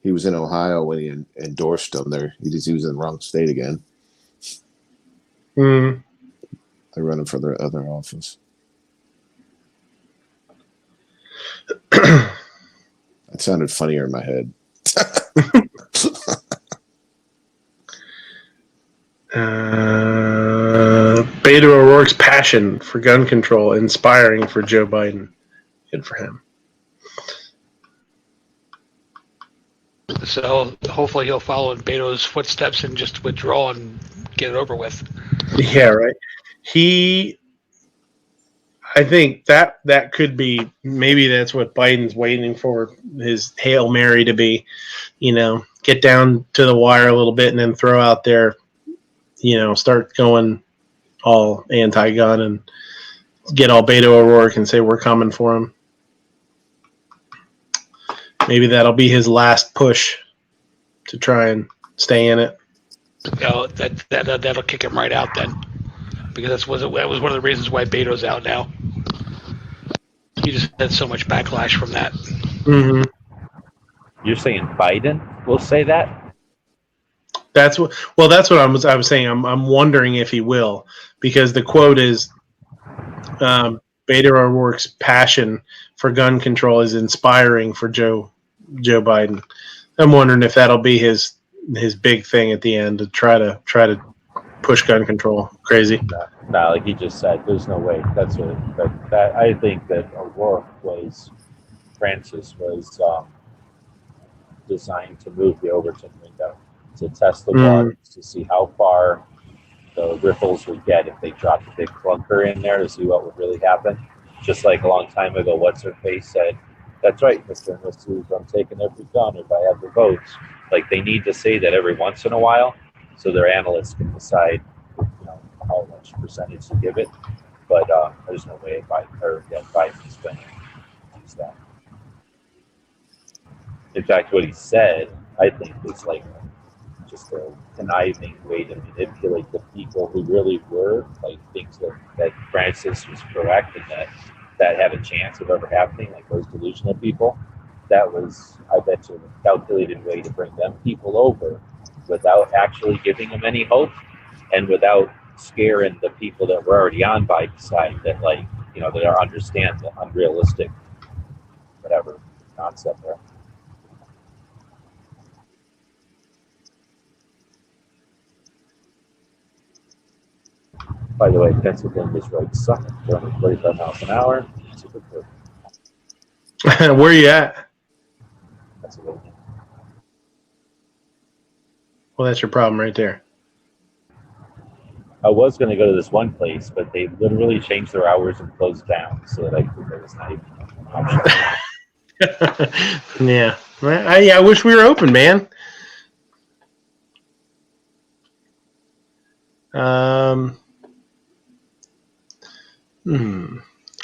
he was in Ohio when he endorsed them. He was in the wrong state again. Hmm. They're running for their other office. That sounded funnier in my head. Beto O'Rourke's passion for gun control inspiring for Joe Biden. Good for him. So hopefully he'll follow in Beto's footsteps and just withdraw and get it over with. Yeah, right. I think that could be, maybe that's what Biden's waiting for, his Hail Mary to be, get down to the wire a little bit and then throw out there, start going all anti-gun and get all Beto O'Rourke and say we're coming for him. Maybe that'll be his last push to try and stay in it. Oh, that'll kick him right out then, because that was one of the reasons why Beto's out now. He just had so much backlash from that. Mm-hmm. You're saying Biden will say that? That's what I was saying. I'm wondering if he will, because the quote is, Beto O'Rourke's passion for gun control is inspiring for Joe Biden. I'm wondering if that'll be his big thing at the end, to try to push gun control crazy. No, like he just said, there's no way. That's what. That I think that Francis was designed to move the Overton window to test the waters, to see how far the ripples would get if they dropped a big clunker in there, to see what would really happen. Just like a long time ago, what's-her-face said, "That's right, Mr. and Mrs. I'm taking every gun if I have the votes." Like, they need to say that every once in a while, so their analysts can decide, how much percentage to give it. But there's no way Biden's going to use that. In fact, what he said, I think, was like just a conniving way to manipulate the people who really were, thinks that Francis was correct and that had a chance of ever happening, like those delusional people. That was, I bet you, a calculated way to bring them people over without actually giving them any hope and without scaring the people that were already on Biden's side, that that understand the unrealistic whatever concept there. By the way, Pennsylvania's right sucking, going 45 miles an hour. Super good. Where are you at? Pennsylvania. Well, that's your problem right there. I was going to go to this one place, but they literally changed their hours and closed down, so that it was not even an option. Yeah. I wish we were open, man.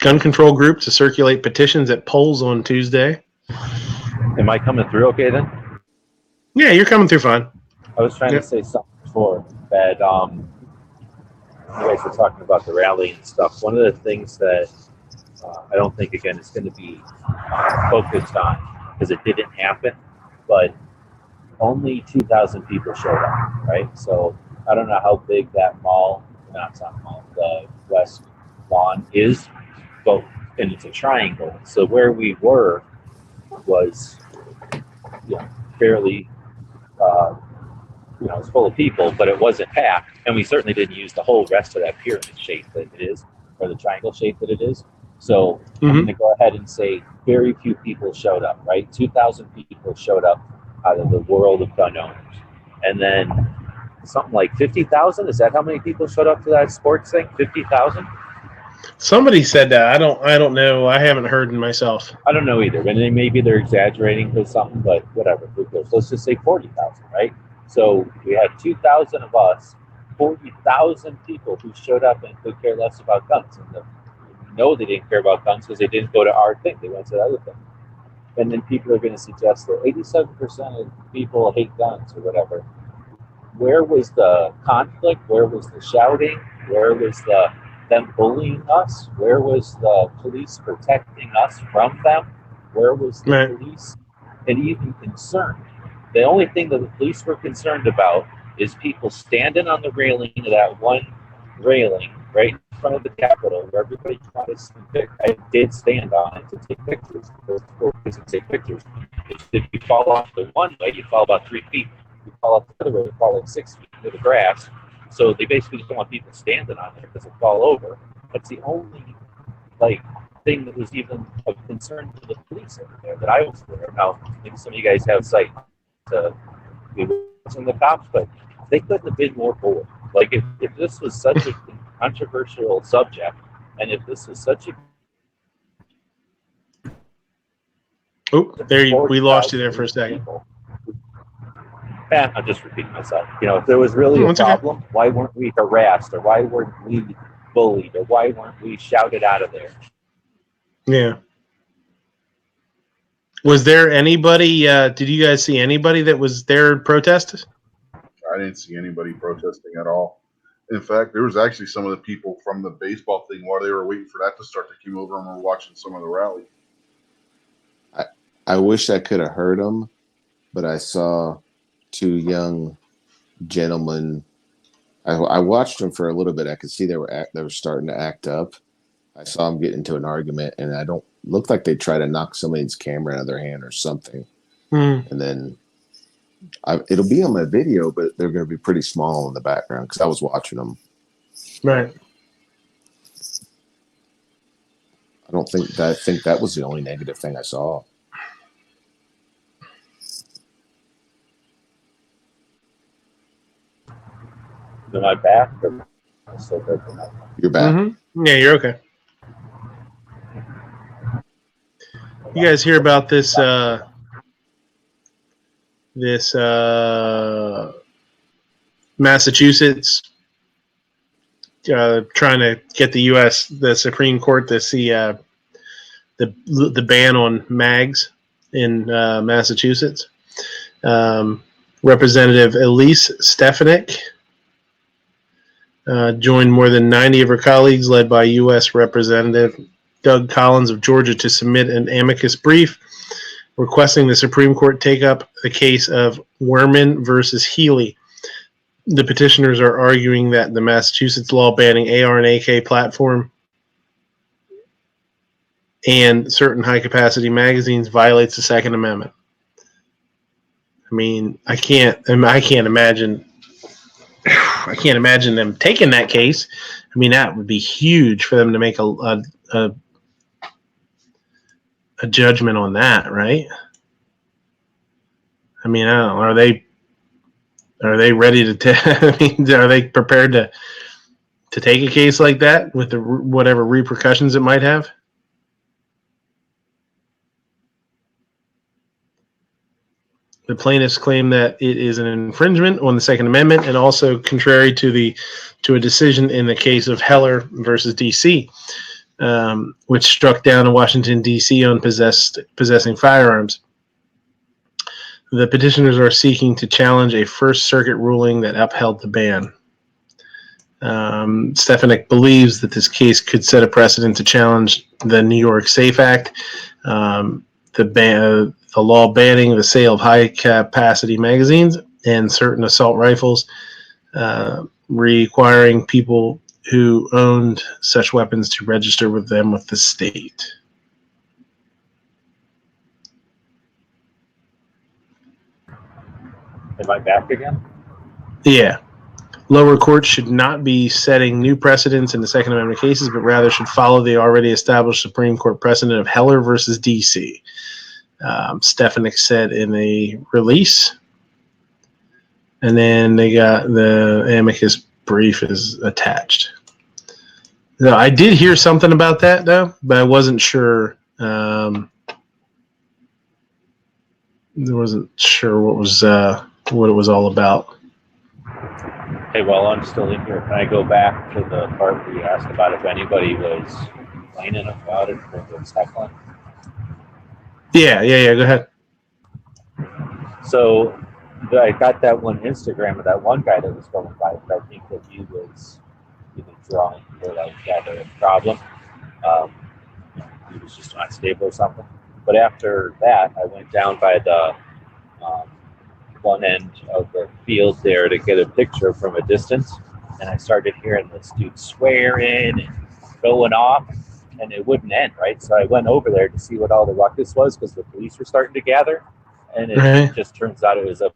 gun control group to circulate petitions at polls on Tuesday. Am I coming through okay then? Yeah, you're coming through fine. I was trying to say something before that you guys were talking about the rally and stuff. One of the things that I don't think, again, it's going to be focused on, because it didn't happen, but only 2,000 people showed up, right? So I don't know how big that mall, the West Lawn is, but, and it's a triangle. So where we were was, fairly, it was full of people, but it wasn't packed, and we certainly didn't use the whole rest of that pyramid shape that it is, or the triangle shape that it is. So I'm going to go ahead and say very few people showed up, right? 2,000 people showed up out of the world of gun owners. And then something like 50,000, is that how many people showed up to that sports thing? 50,000? Somebody said that. I don't know. I haven't heard myself. I don't know either. And maybe they're exaggerating with something, but whatever. Let's just say 40,000, right? So we had 2,000 of us, 40,000 people who showed up and could care less about guns. And they didn't care about guns because they didn't go to our thing. They went to the other thing. And then people are going to suggest that 87% of people hate guns or whatever. Where was the conflict? Where was the shouting? Where was them bullying us? Where was the police protecting us from them? Where was the police and even concerned? The only thing that the police were concerned about is people standing on the railing of that one railing right in front of the Capitol where everybody tried to I did stand on it to take pictures because to take pictures. If you fall off the one way, you fall about 3 feet. If you fall off the other way, you fall like 6 feet into the grass. So they basically just don't want people standing on there because it'll fall over. That's the only thing that was even of concern to the police over there that I was there. Now, maybe some of you guys have sight to be watching the cops, but they couldn't have been more bold. Like if this was such a controversial subject, and if this was such a we lost you there for a second. I'm just repeating myself. If there was really a problem, why weren't we harassed, or why weren't we bullied, or why weren't we shouted out of there? Yeah. Was there anybody? Did you guys see anybody that was there protest? I didn't see anybody protesting at all. In fact, there was actually some of the people from the baseball thing while they were waiting for that to start that came over and were watching some of the rally. I wish I could have heard them, but I saw two young gentlemen. I watched them for a little bit. I could see they were starting to act up. I saw them get into an argument, and looked like they tried to knock somebody's camera out of their hand or something. And then it'll be on my video, but they're going to be pretty small in the background because I was watching them. Right. I think that was the only negative thing I saw. Am I back? You're back. Mm-hmm. Yeah, you're okay. You guys hear about this Massachusetts trying to get the Supreme Court to see the ban on mags in Massachusetts. Representative Elise Stefanik joined more than 90 of her colleagues, led by U.S. Representative Doug Collins of Georgia, to submit an amicus brief requesting the Supreme Court take up the case of Werman versus Healy. The petitioners are arguing that the Massachusetts law banning AR and AK platform and certain high-capacity magazines violates the Second Amendment. I mean, I can't imagine them taking that case. I mean, that would be huge for them to make a judgment on that, right? I mean, I don't know. Are they ready to? Are they prepared to take a case like that with whatever repercussions it might have? The plaintiffs claim that it is an infringement on the Second Amendment and also contrary to a decision in the case of Heller versus D.C. which struck down in Washington, D.C. on possessing firearms. The petitioners are seeking to challenge a First Circuit ruling that upheld the ban. Stefanik believes that this case could set a precedent to challenge the New York SAFE Act, the law banning the sale of high-capacity magazines and certain assault rifles, requiring people who owned such weapons to register with them with the state. Am I back again? Yeah. Lower courts should not be setting new precedents in the Second Amendment cases, but rather should follow the already established Supreme Court precedent of Heller versus D.C., Stefanik said in a release. And then they got the amicus brief is attached. No, I did hear something about that, though, but I wasn't sure. I wasn't sure what it was all about. Hey, while I'm still in here, can I go back to the part where you asked about if anybody was complaining about it or was heckling? Yeah, go ahead. So I got that one Instagram of that one guy that was going by, but I think that he was either drunk or like had a problem. He was just unstable or something. But after that, I went down by the one end of the field there to get a picture from a distance, and I started hearing this dude swearing and going off, and it wouldn't end, right? So I went over there to see what all the ruckus was because the police were starting to gather, and it just turns out it was a.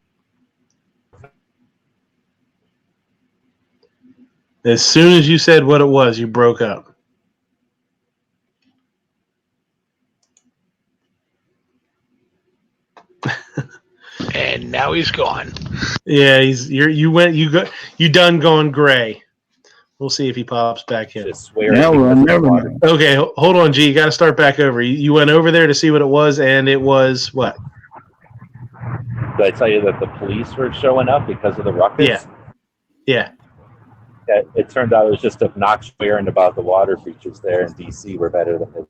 As soon as you said what it was, you broke up. And now he's gone. Yeah, you done going gray. We'll see if he pops back in. Never. Okay, hold on, G. You got to start back over. You went over there to see what it was, and it was what? Did I tell you that the police were showing up because of the ruckus? Yeah. It turned out it was just obnoxious swearing about the water features there in D.C. were better than it.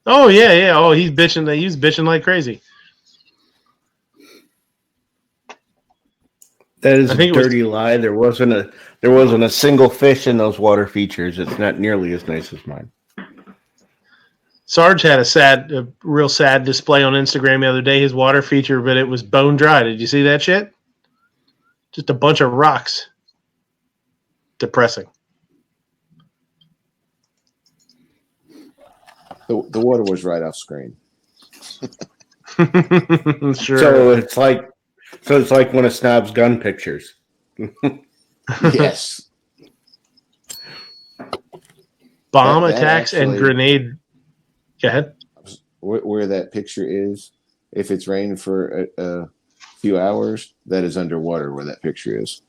Oh yeah. Oh, he's bitching. He's bitching like crazy. That is a dirty lie. There wasn't a single fish in those water features. It's not nearly as nice as mine. Sarge had a real sad display on Instagram the other day. His water feature, but it was bone dry. Did you see that shit? Just a bunch of rocks. Depressing. The water was right off screen. Sure. So it's like one of Snob's gun pictures. Yes. Bomb attacks actually, and grenade. Go ahead. Where that picture is, if it's rained for a few hours, that is underwater where that picture is.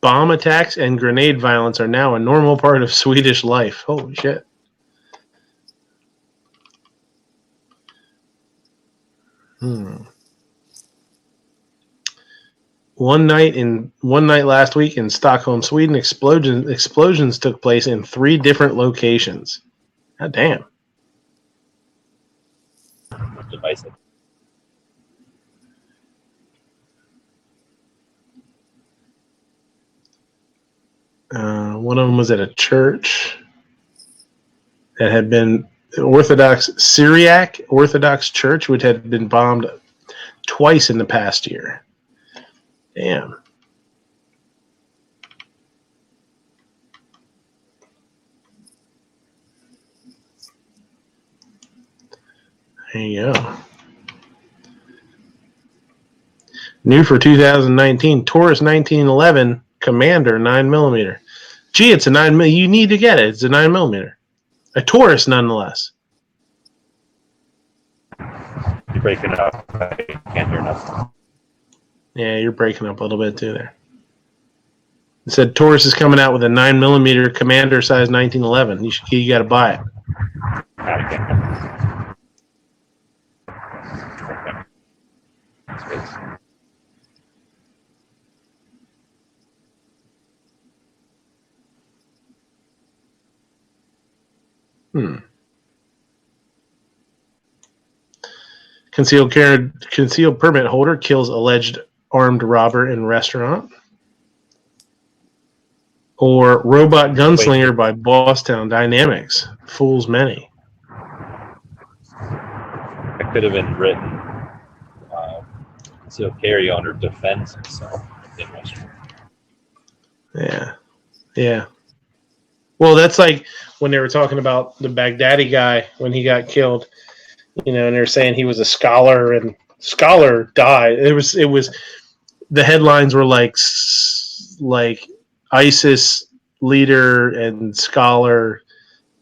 Bomb attacks and grenade violence are now a normal part of Swedish life. Holy shit. One night last week in Stockholm, Sweden, explosions took place in 3 different locations. God damn. Divisive. One of them was at a church that had been Syriac Orthodox church, which had been bombed twice in the past year. Damn. There you go. New for 2019, Taurus 1911 Commander 9mm. Gee, it's a 9mm. You need to get it. It's a 9mm. A Taurus, nonetheless. You're breaking up. I can't hear nothing. Yeah, you're breaking up a little bit too there. It said Taurus is coming out with a 9mm Commander size 1911. You got to buy it. Concealed permit holder kills alleged armed robber in restaurant. Or robot gunslinger by Bosstown Dynamics fools many. It could have been written. Concealed carry owner defends himself in restaurant. Yeah. Well, that's like when they were talking about the Baghdadi guy when he got killed, and they're saying he was a scholar and scholar died. It was the headlines were like ISIS leader and scholar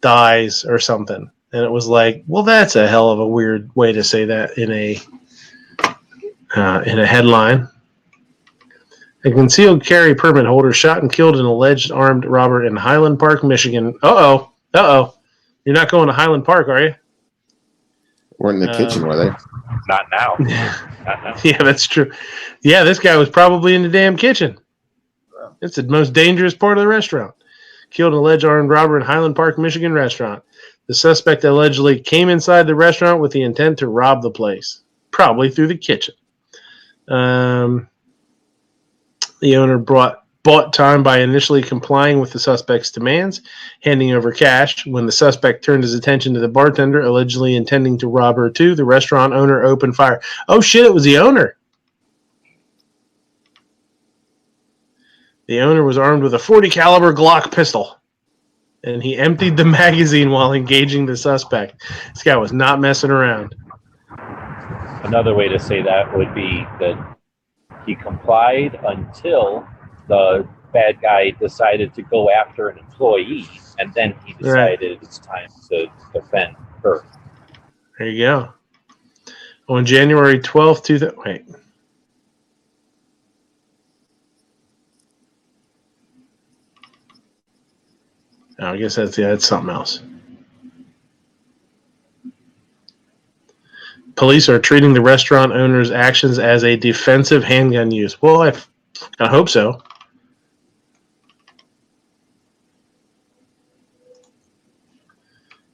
dies or something, and it was like, well, that's a hell of a weird way to say that in a headline. A concealed carry permit holder shot and killed an alleged armed robber in Highland Park, Michigan. Uh oh. You're not going to Highland Park, are you? Weren't in the kitchen, were they? Not now. Not now. Yeah, that's true. Yeah, this guy was probably in the damn kitchen. It's the most dangerous part of the restaurant. Killed an alleged armed robber in Highland Park, Michigan restaurant. The suspect allegedly came inside the restaurant with the intent to rob the place, probably through the kitchen. The owner bought time by initially complying with the suspect's demands, handing over cash. When the suspect turned his attention to the bartender, allegedly intending to rob her too, the restaurant owner opened fire. Oh shit, it was the owner. The owner was armed with a .40 caliber Glock pistol, and he emptied the magazine while engaging the suspect. This guy was not messing around. Another way to say that would be that he complied until the bad guy decided to go after an employee, and then he decided it's time to defend her. There you go. On January 12th, wait. Oh, I guess that's something else. Police are treating the restaurant owner's actions as a defensive handgun use. Well, I hope so.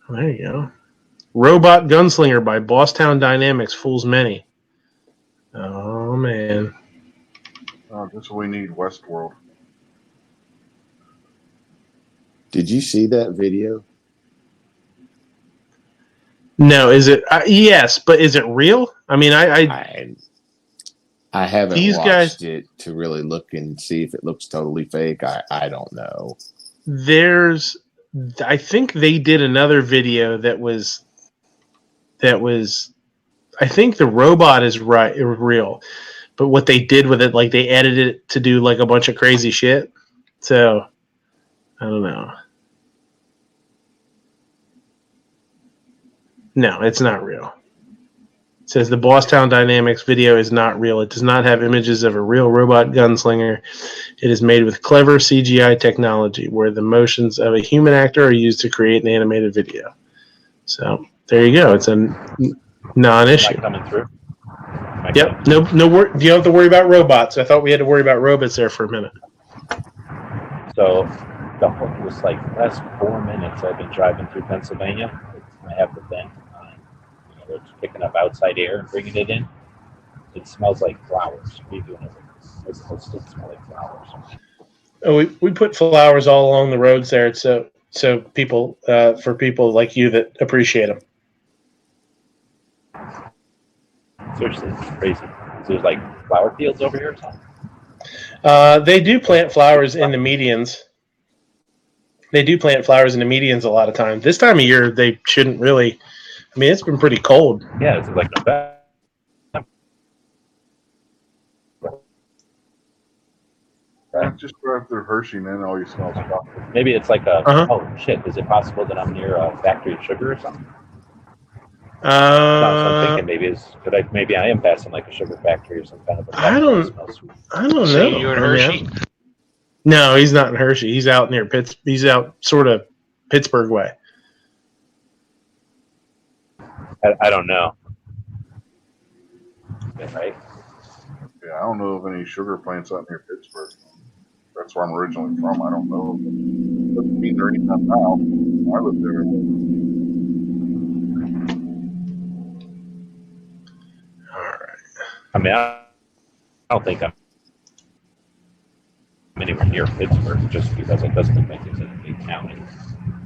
There you go. Robot Gunslinger by Bosstown Dynamics fools many. Oh, man. That's what we need, Westworld. Did you see that video? No, is it? Yes, but is it real? I mean, I haven't watched it to really look and see if it looks totally fake. I don't know. I think they did another video that was. I think the robot is real, but what they did with it, like they edited it to do like a bunch of crazy shit. So I don't know. No, it's not real. It says the Bosstown Dynamics video is not real. It does not have images of a real robot gunslinger. It is made with clever CGI technology where the motions of a human actor are used to create an animated video. So there you go. It's a non-issue. Am I coming through? Yep. No. You don't have to worry about robots. I thought we had to worry about robots there for a minute. So it was like the last 4 minutes I've been driving through Pennsylvania. I have the thing. They're picking up outside air and bringing it in. It smells like flowers. What are you doing over there? It's supposed to smell like flowers. Oh, we put flowers all along the roads there, so people for people like you that appreciate them. Seriously, it's crazy. So there's like flower fields over here or something? They do plant flowers in the medians. They do plant flowers in the medians a lot of times. This time of year, they shouldn't really. I mean, it's been pretty cold. Yeah, it's like November. Just drive through Hershey, and then all you smell is chocolate. Maybe it's like oh shit, is it possible that I'm near a factory of sugar or something? So I'm thinking maybe I am passing like a sugar factory or some kind of a factory. I don't know. You in Hershey? No, he's not in Hershey. He's out near He's out sort of Pittsburgh way. I don't know. Right? Yeah, I don't know of any sugar plants out near Pittsburgh. That's where I'm originally from. I don't know. Doesn't mean there ain't none now. I live there. mean, I don't think I'm anywhere near Pittsburgh just because it doesn't look like it's in a big county.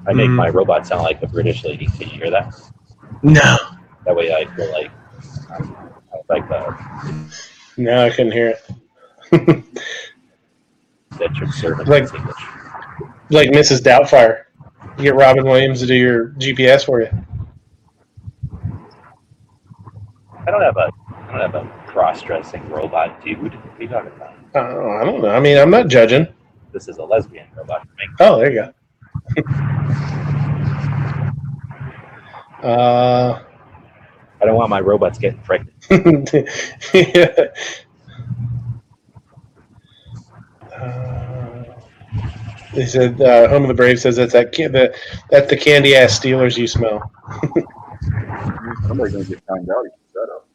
I make my robot sound like a British lady. Can you hear that? No. That way I feel like No, I couldn't hear it. that your servant Like- is English. Like Mrs. Doubtfire. You get Robin Williams to do your GPS for you. I don't have a cross-dressing robot, dude. What are you talking about? I don't know. I mean, I'm not judging. This is a lesbian robot for me. Oh, there you go. I don't want my robots getting pregnant. Yeah. They said Home of the Brave says that's that's the candy ass Steelers you smell. Somebody's gonna get found out. He keeps that up.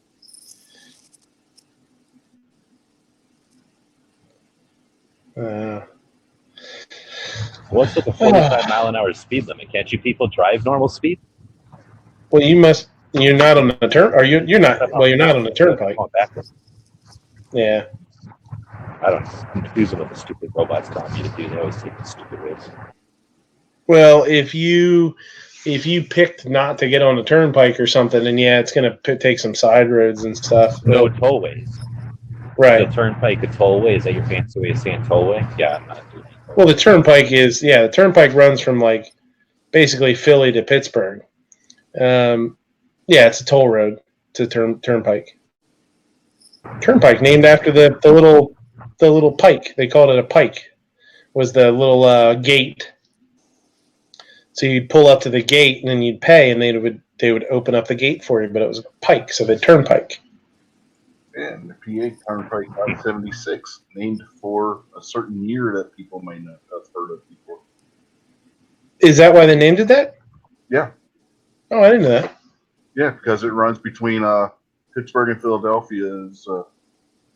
What's with the 45-mile-an-hour speed limit? Can't you people drive normal speed? Well, you're not on the turn. Or you're not. Well, you're not on the turnpike. Yeah. I don't know. I'm confusing what the stupid robots telling me to do. They always take the stupid ways. Well, if you picked not to get on the turnpike or something, then yeah, it's gonna take some side roads and stuff. No tollways. Right. The turnpike, a tollway. Is that your fancy way of saying tollway? Yeah, I'm not doing it. Well, the turnpike runs from like basically Philly to Pittsburgh. Yeah, it's a toll road to turnpike. Turnpike named after the little pike. They called it a pike. Was the little gate. So you'd pull up to the gate and then you'd pay, and they would open up the gate for you. But it was a pike, so the turnpike. And the PA Turnpike 576, named for a certain year that people may not have heard of before. Is that why they named it that? Yeah. Oh, I didn't know that. Yeah, because it runs between Pittsburgh and Philadelphia. Is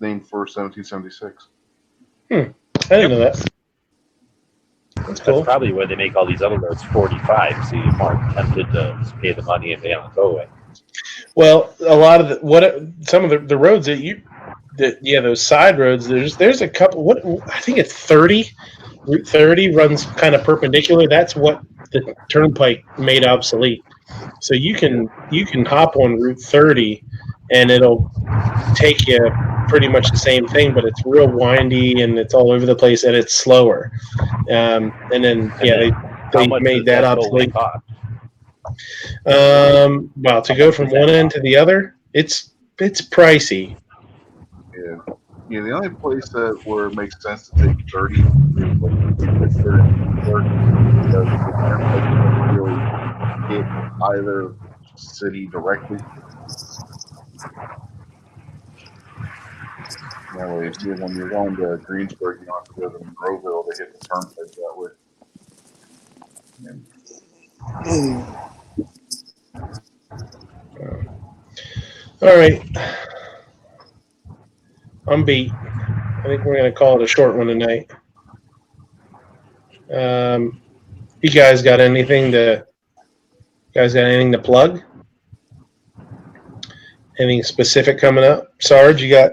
named for 1776. I didn't know that. That's cool. That's probably where they make all those other roads 45, so you're more tempted to just pay the money and pay on the tollway. Well, a lot of some of the roads those side roads. There's a couple. I think it's 30. Route 30 runs kind of perpendicular. That's what the turnpike made obsolete. So you can hop on Route 30, and it'll take you pretty much the same thing, but it's real windy and it's all over the place and it's slower. They made that obsolete. Well, to go from one end to the other, it's pricey. Yeah. Yeah, the only place where it makes sense to take 30 is because you can't really hit either city directly. That way, when you're going to Greensburg, you don't have to go to Monroeville to hit the turnpike that way. All right. I'm beat. I think we're going to call it a short one tonight. You guys got anything to plug? Anything specific coming up? Sarge, are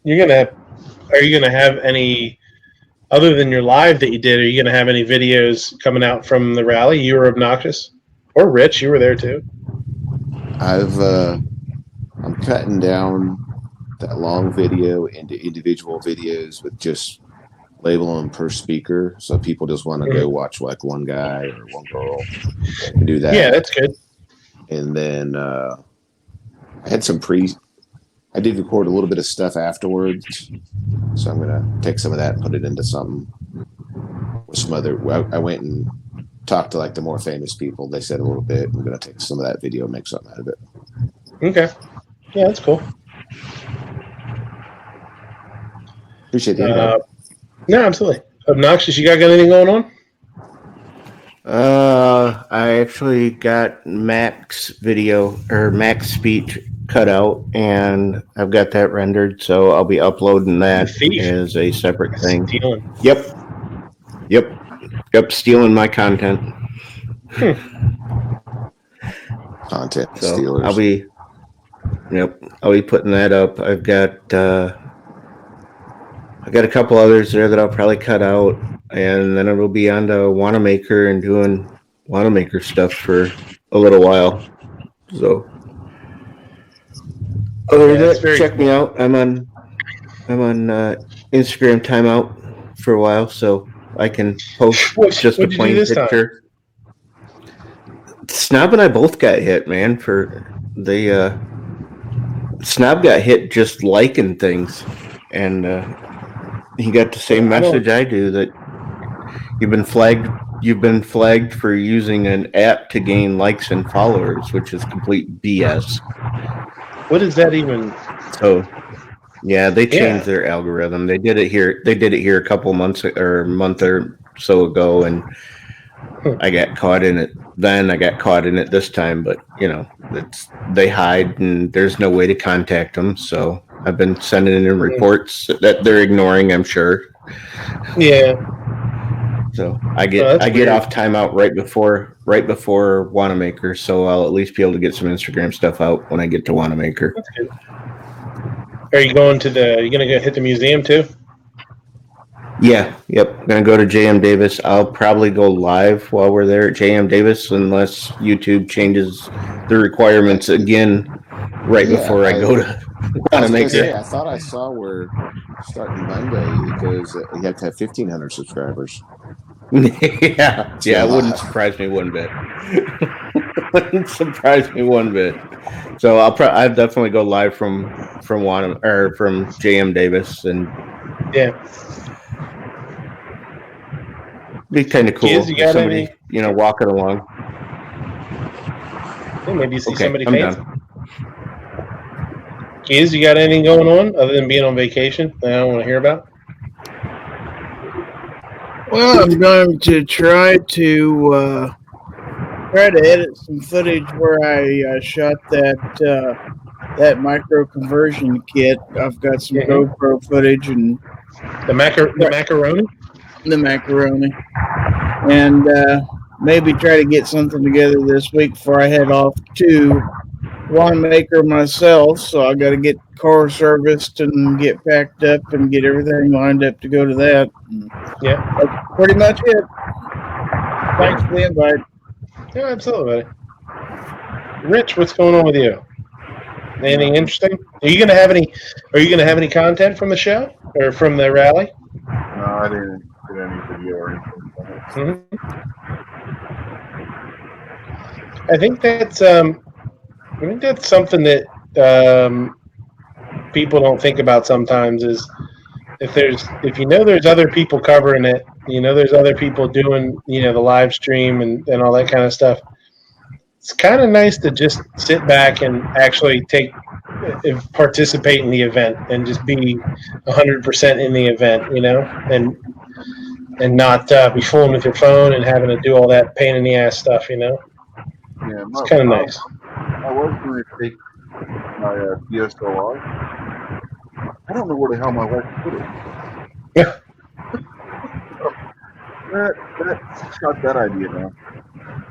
you going to have any, other than your live that you did, are you going to have any videos coming out from the rally? You were obnoxious. Or Rich, you were there too. I'm cutting down that long video into individual videos with just labeling them per speaker, so people just want to go watch like one guy or one girl and do that. Yeah, that's good. And then I did record a little bit of stuff afterwards, so I'm gonna take some of that and put it into something with some other. I went and talked to like the more famous people. They said a little bit. I'm gonna take some of that video and make something out of it. Okay. Yeah, that's cool. Appreciate the invite. No, absolutely. Obnoxious, you got anything going on? I actually got Mac's video or Mac's speech cut out, and I've got that rendered, so I'll be uploading that as a separate thing. Stealing. Yep. Stealing my content. Content So stealers. I'll be. Yep. I'll be putting that up. I've got a couple others there that I'll probably cut out, and then it'll be on to Wanamaker and doing Wanamaker stuff for a little while. So other than that, check me out. I'm on Instagram timeout for a while, so I can post just a plain picture. Snob and I both got hit, man. For the Snob got hit just liking things, and he got the same message I do, that you've been flagged. You've been flagged for using an app to gain likes and followers, which is complete BS. What is that even? So, yeah, they changed their algorithm. They did it here. They did it here a couple months or a month or so ago, and I got caught in it. Then I got caught in it this time, but they hide, and there's no way to contact them. So I've been sending in reports that they're ignoring, I'm sure. Yeah. So I get off timeout right before Wanamaker, so I'll at least be able to get some Instagram stuff out when I get to Wanamaker. That's good. Are you going to you gonna go hit the museum too? Yeah, yep. Gonna go to JM Davis. I'll probably go live while we're there at JM Davis, unless YouTube changes the requirements again before I go to Wanamaker. I thought I saw where starting Monday it goes. You have to have 1,500 subscribers. Yeah, it wouldn't surprise me one bit. Wouldn't surprise me one bit. So I'll definitely go live from JM Davis, and be kind of cool if somebody walking along. Yeah, maybe you see somebody fancy. Kiz, you got anything going on other than being on vacation that I don't want to hear about? Well, I'm going to try to edit some footage where I shot that micro conversion kit. I've got some GoPro footage and the macaroni, and maybe try to get something together this week before I head off to Wanamaker myself. So I got to get car serviced and get packed up and get everything lined up to go to that. Yeah, that's pretty much it. Thanks for the invite. Yeah, absolutely. Rich, what's going on with you? Anything interesting? Are you gonna have any content from the show or from the rally? No, I didn't get any video or anything from it. I think that's something that people don't think about sometimes, is if there's other people covering it, there's other people doing the live stream and all that kind of stuff. It's kind of nice to just sit back and actually participate in the event and just be 100% in the event, and not be fooling with your phone and having to do all that pain in the ass stuff, Yeah, it's kind of nice. I was going to take my DSLR. I don't know where the hell my wife put it. Yeah. that shot that idea down.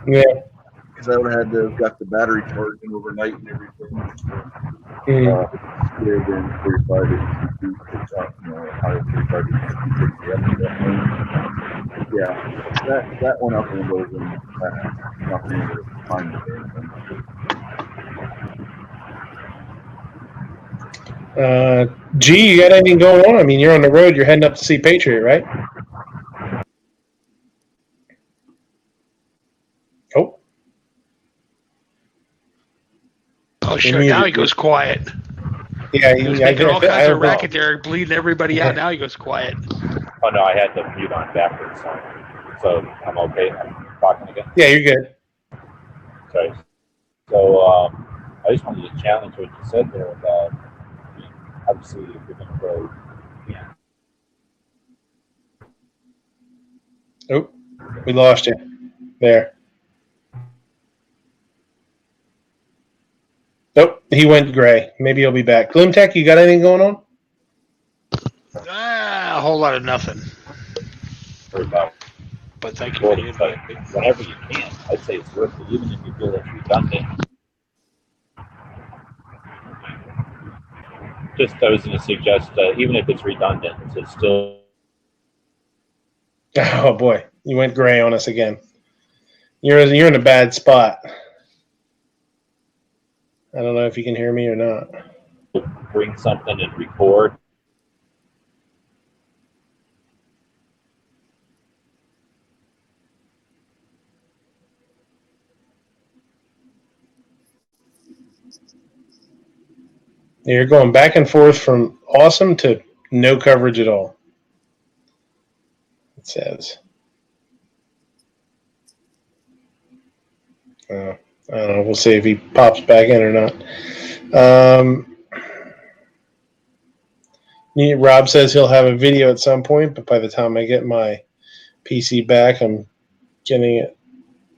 Yeah. Because I would have had to have got the battery charging overnight and everything. It would have been 45 inches out, higher 45 inches. Yeah, that went up and goes in not being able to find it. G, you got anything going on? I mean, you're on the road. You're heading up to see Patriot, right? Oh, sure. Now he goes quiet. Yeah, he was making all kinds of racket there, bleeding everybody out. Now he goes quiet. Oh, no, I had the mute on backwards, so I'm okay. I'm talking again. Yeah, you're good. Okay. So I just wanted to challenge what you said there about, obviously, if you're going to go. Yeah. Oh, we lost you there. Nope, he went gray. Maybe he'll be back. Gloomtech, you got anything going on? A whole lot of nothing. But thank you for the invite. Whenever you can, I'd say it's worth it, even if you feel it's redundant. I was going to suggest even if it's redundant, it's still. Oh boy, you went gray on us again. You're in a bad spot. I don't know if you can hear me or not. Bring something and record. You're going back and forth from awesome to no coverage at all. It says. I don't know. We'll see if he pops back in or not. Rob says he'll have a video at some point, but by the time I get my PC back, I'm getting it.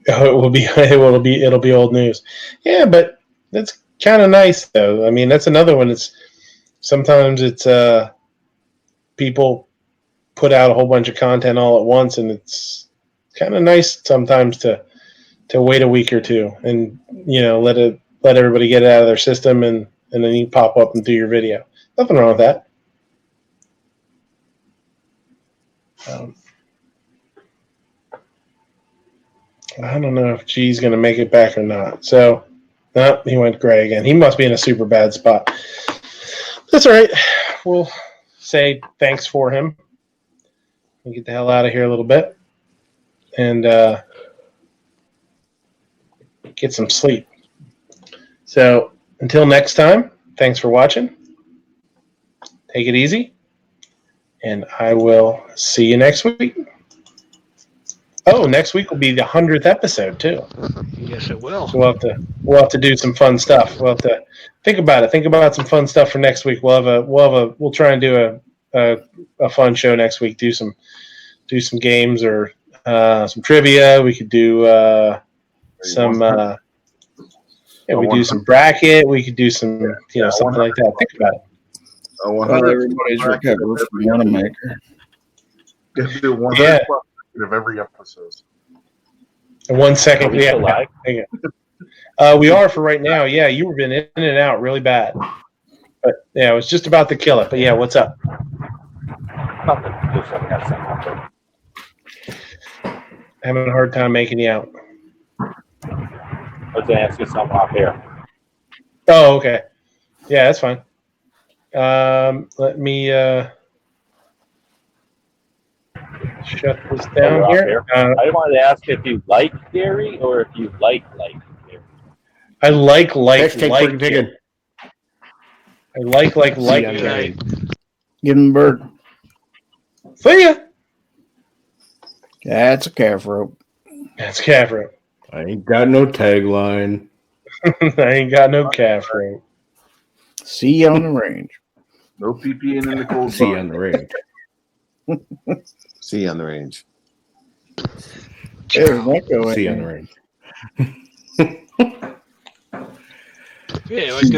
Oh, it'll be old news. Yeah, but that's kind of nice though. I mean, that's another one. Sometimes people put out a whole bunch of content all at once, and it's kind of nice sometimes to wait a week or two and let everybody get it out of their system, and then you pop up and do your video. Nothing wrong with that. I don't know if G's going to make it back or not. So, no, he went gray again. He must be in a super bad spot. That's all right. We'll say thanks for him. We'll get the hell out of here a little bit and get some sleep. So, until next time, thanks for watching. Take it easy. And I will see you next week. Oh, next week will be the 100th episode too. Yes, it will. So we'll have to do some fun stuff. We'll have to think about it. Think about some fun stuff for next week. We'll try and do a fun show next week. Do some games or some trivia. We could do some. We do some bracket. We could do some something like that. Think about it. While everybody's recovered from Wanamaker. Do 100 of every episode. 1 second. Are we still live? We are for right now. Yeah, you were been in and out really bad. But yeah, I was just about to kill it. But yeah, what's up? Nothing. Just have something. Having a hard time making you out. I was going to ask you something off here. Oh, okay. Yeah, that's fine. Let me shut this down here. I wanted to ask if you like Gary or if you like Gary. I like Gary. I like Gary. Give him a bird. See ya. That's a calf rope. That's calf rope. I ain't got no tagline. I ain't got no calf rope. See you on the range. No PPN in the cold. See you on the range. See you on the range. There's Echo. See you on the range. Yeah, like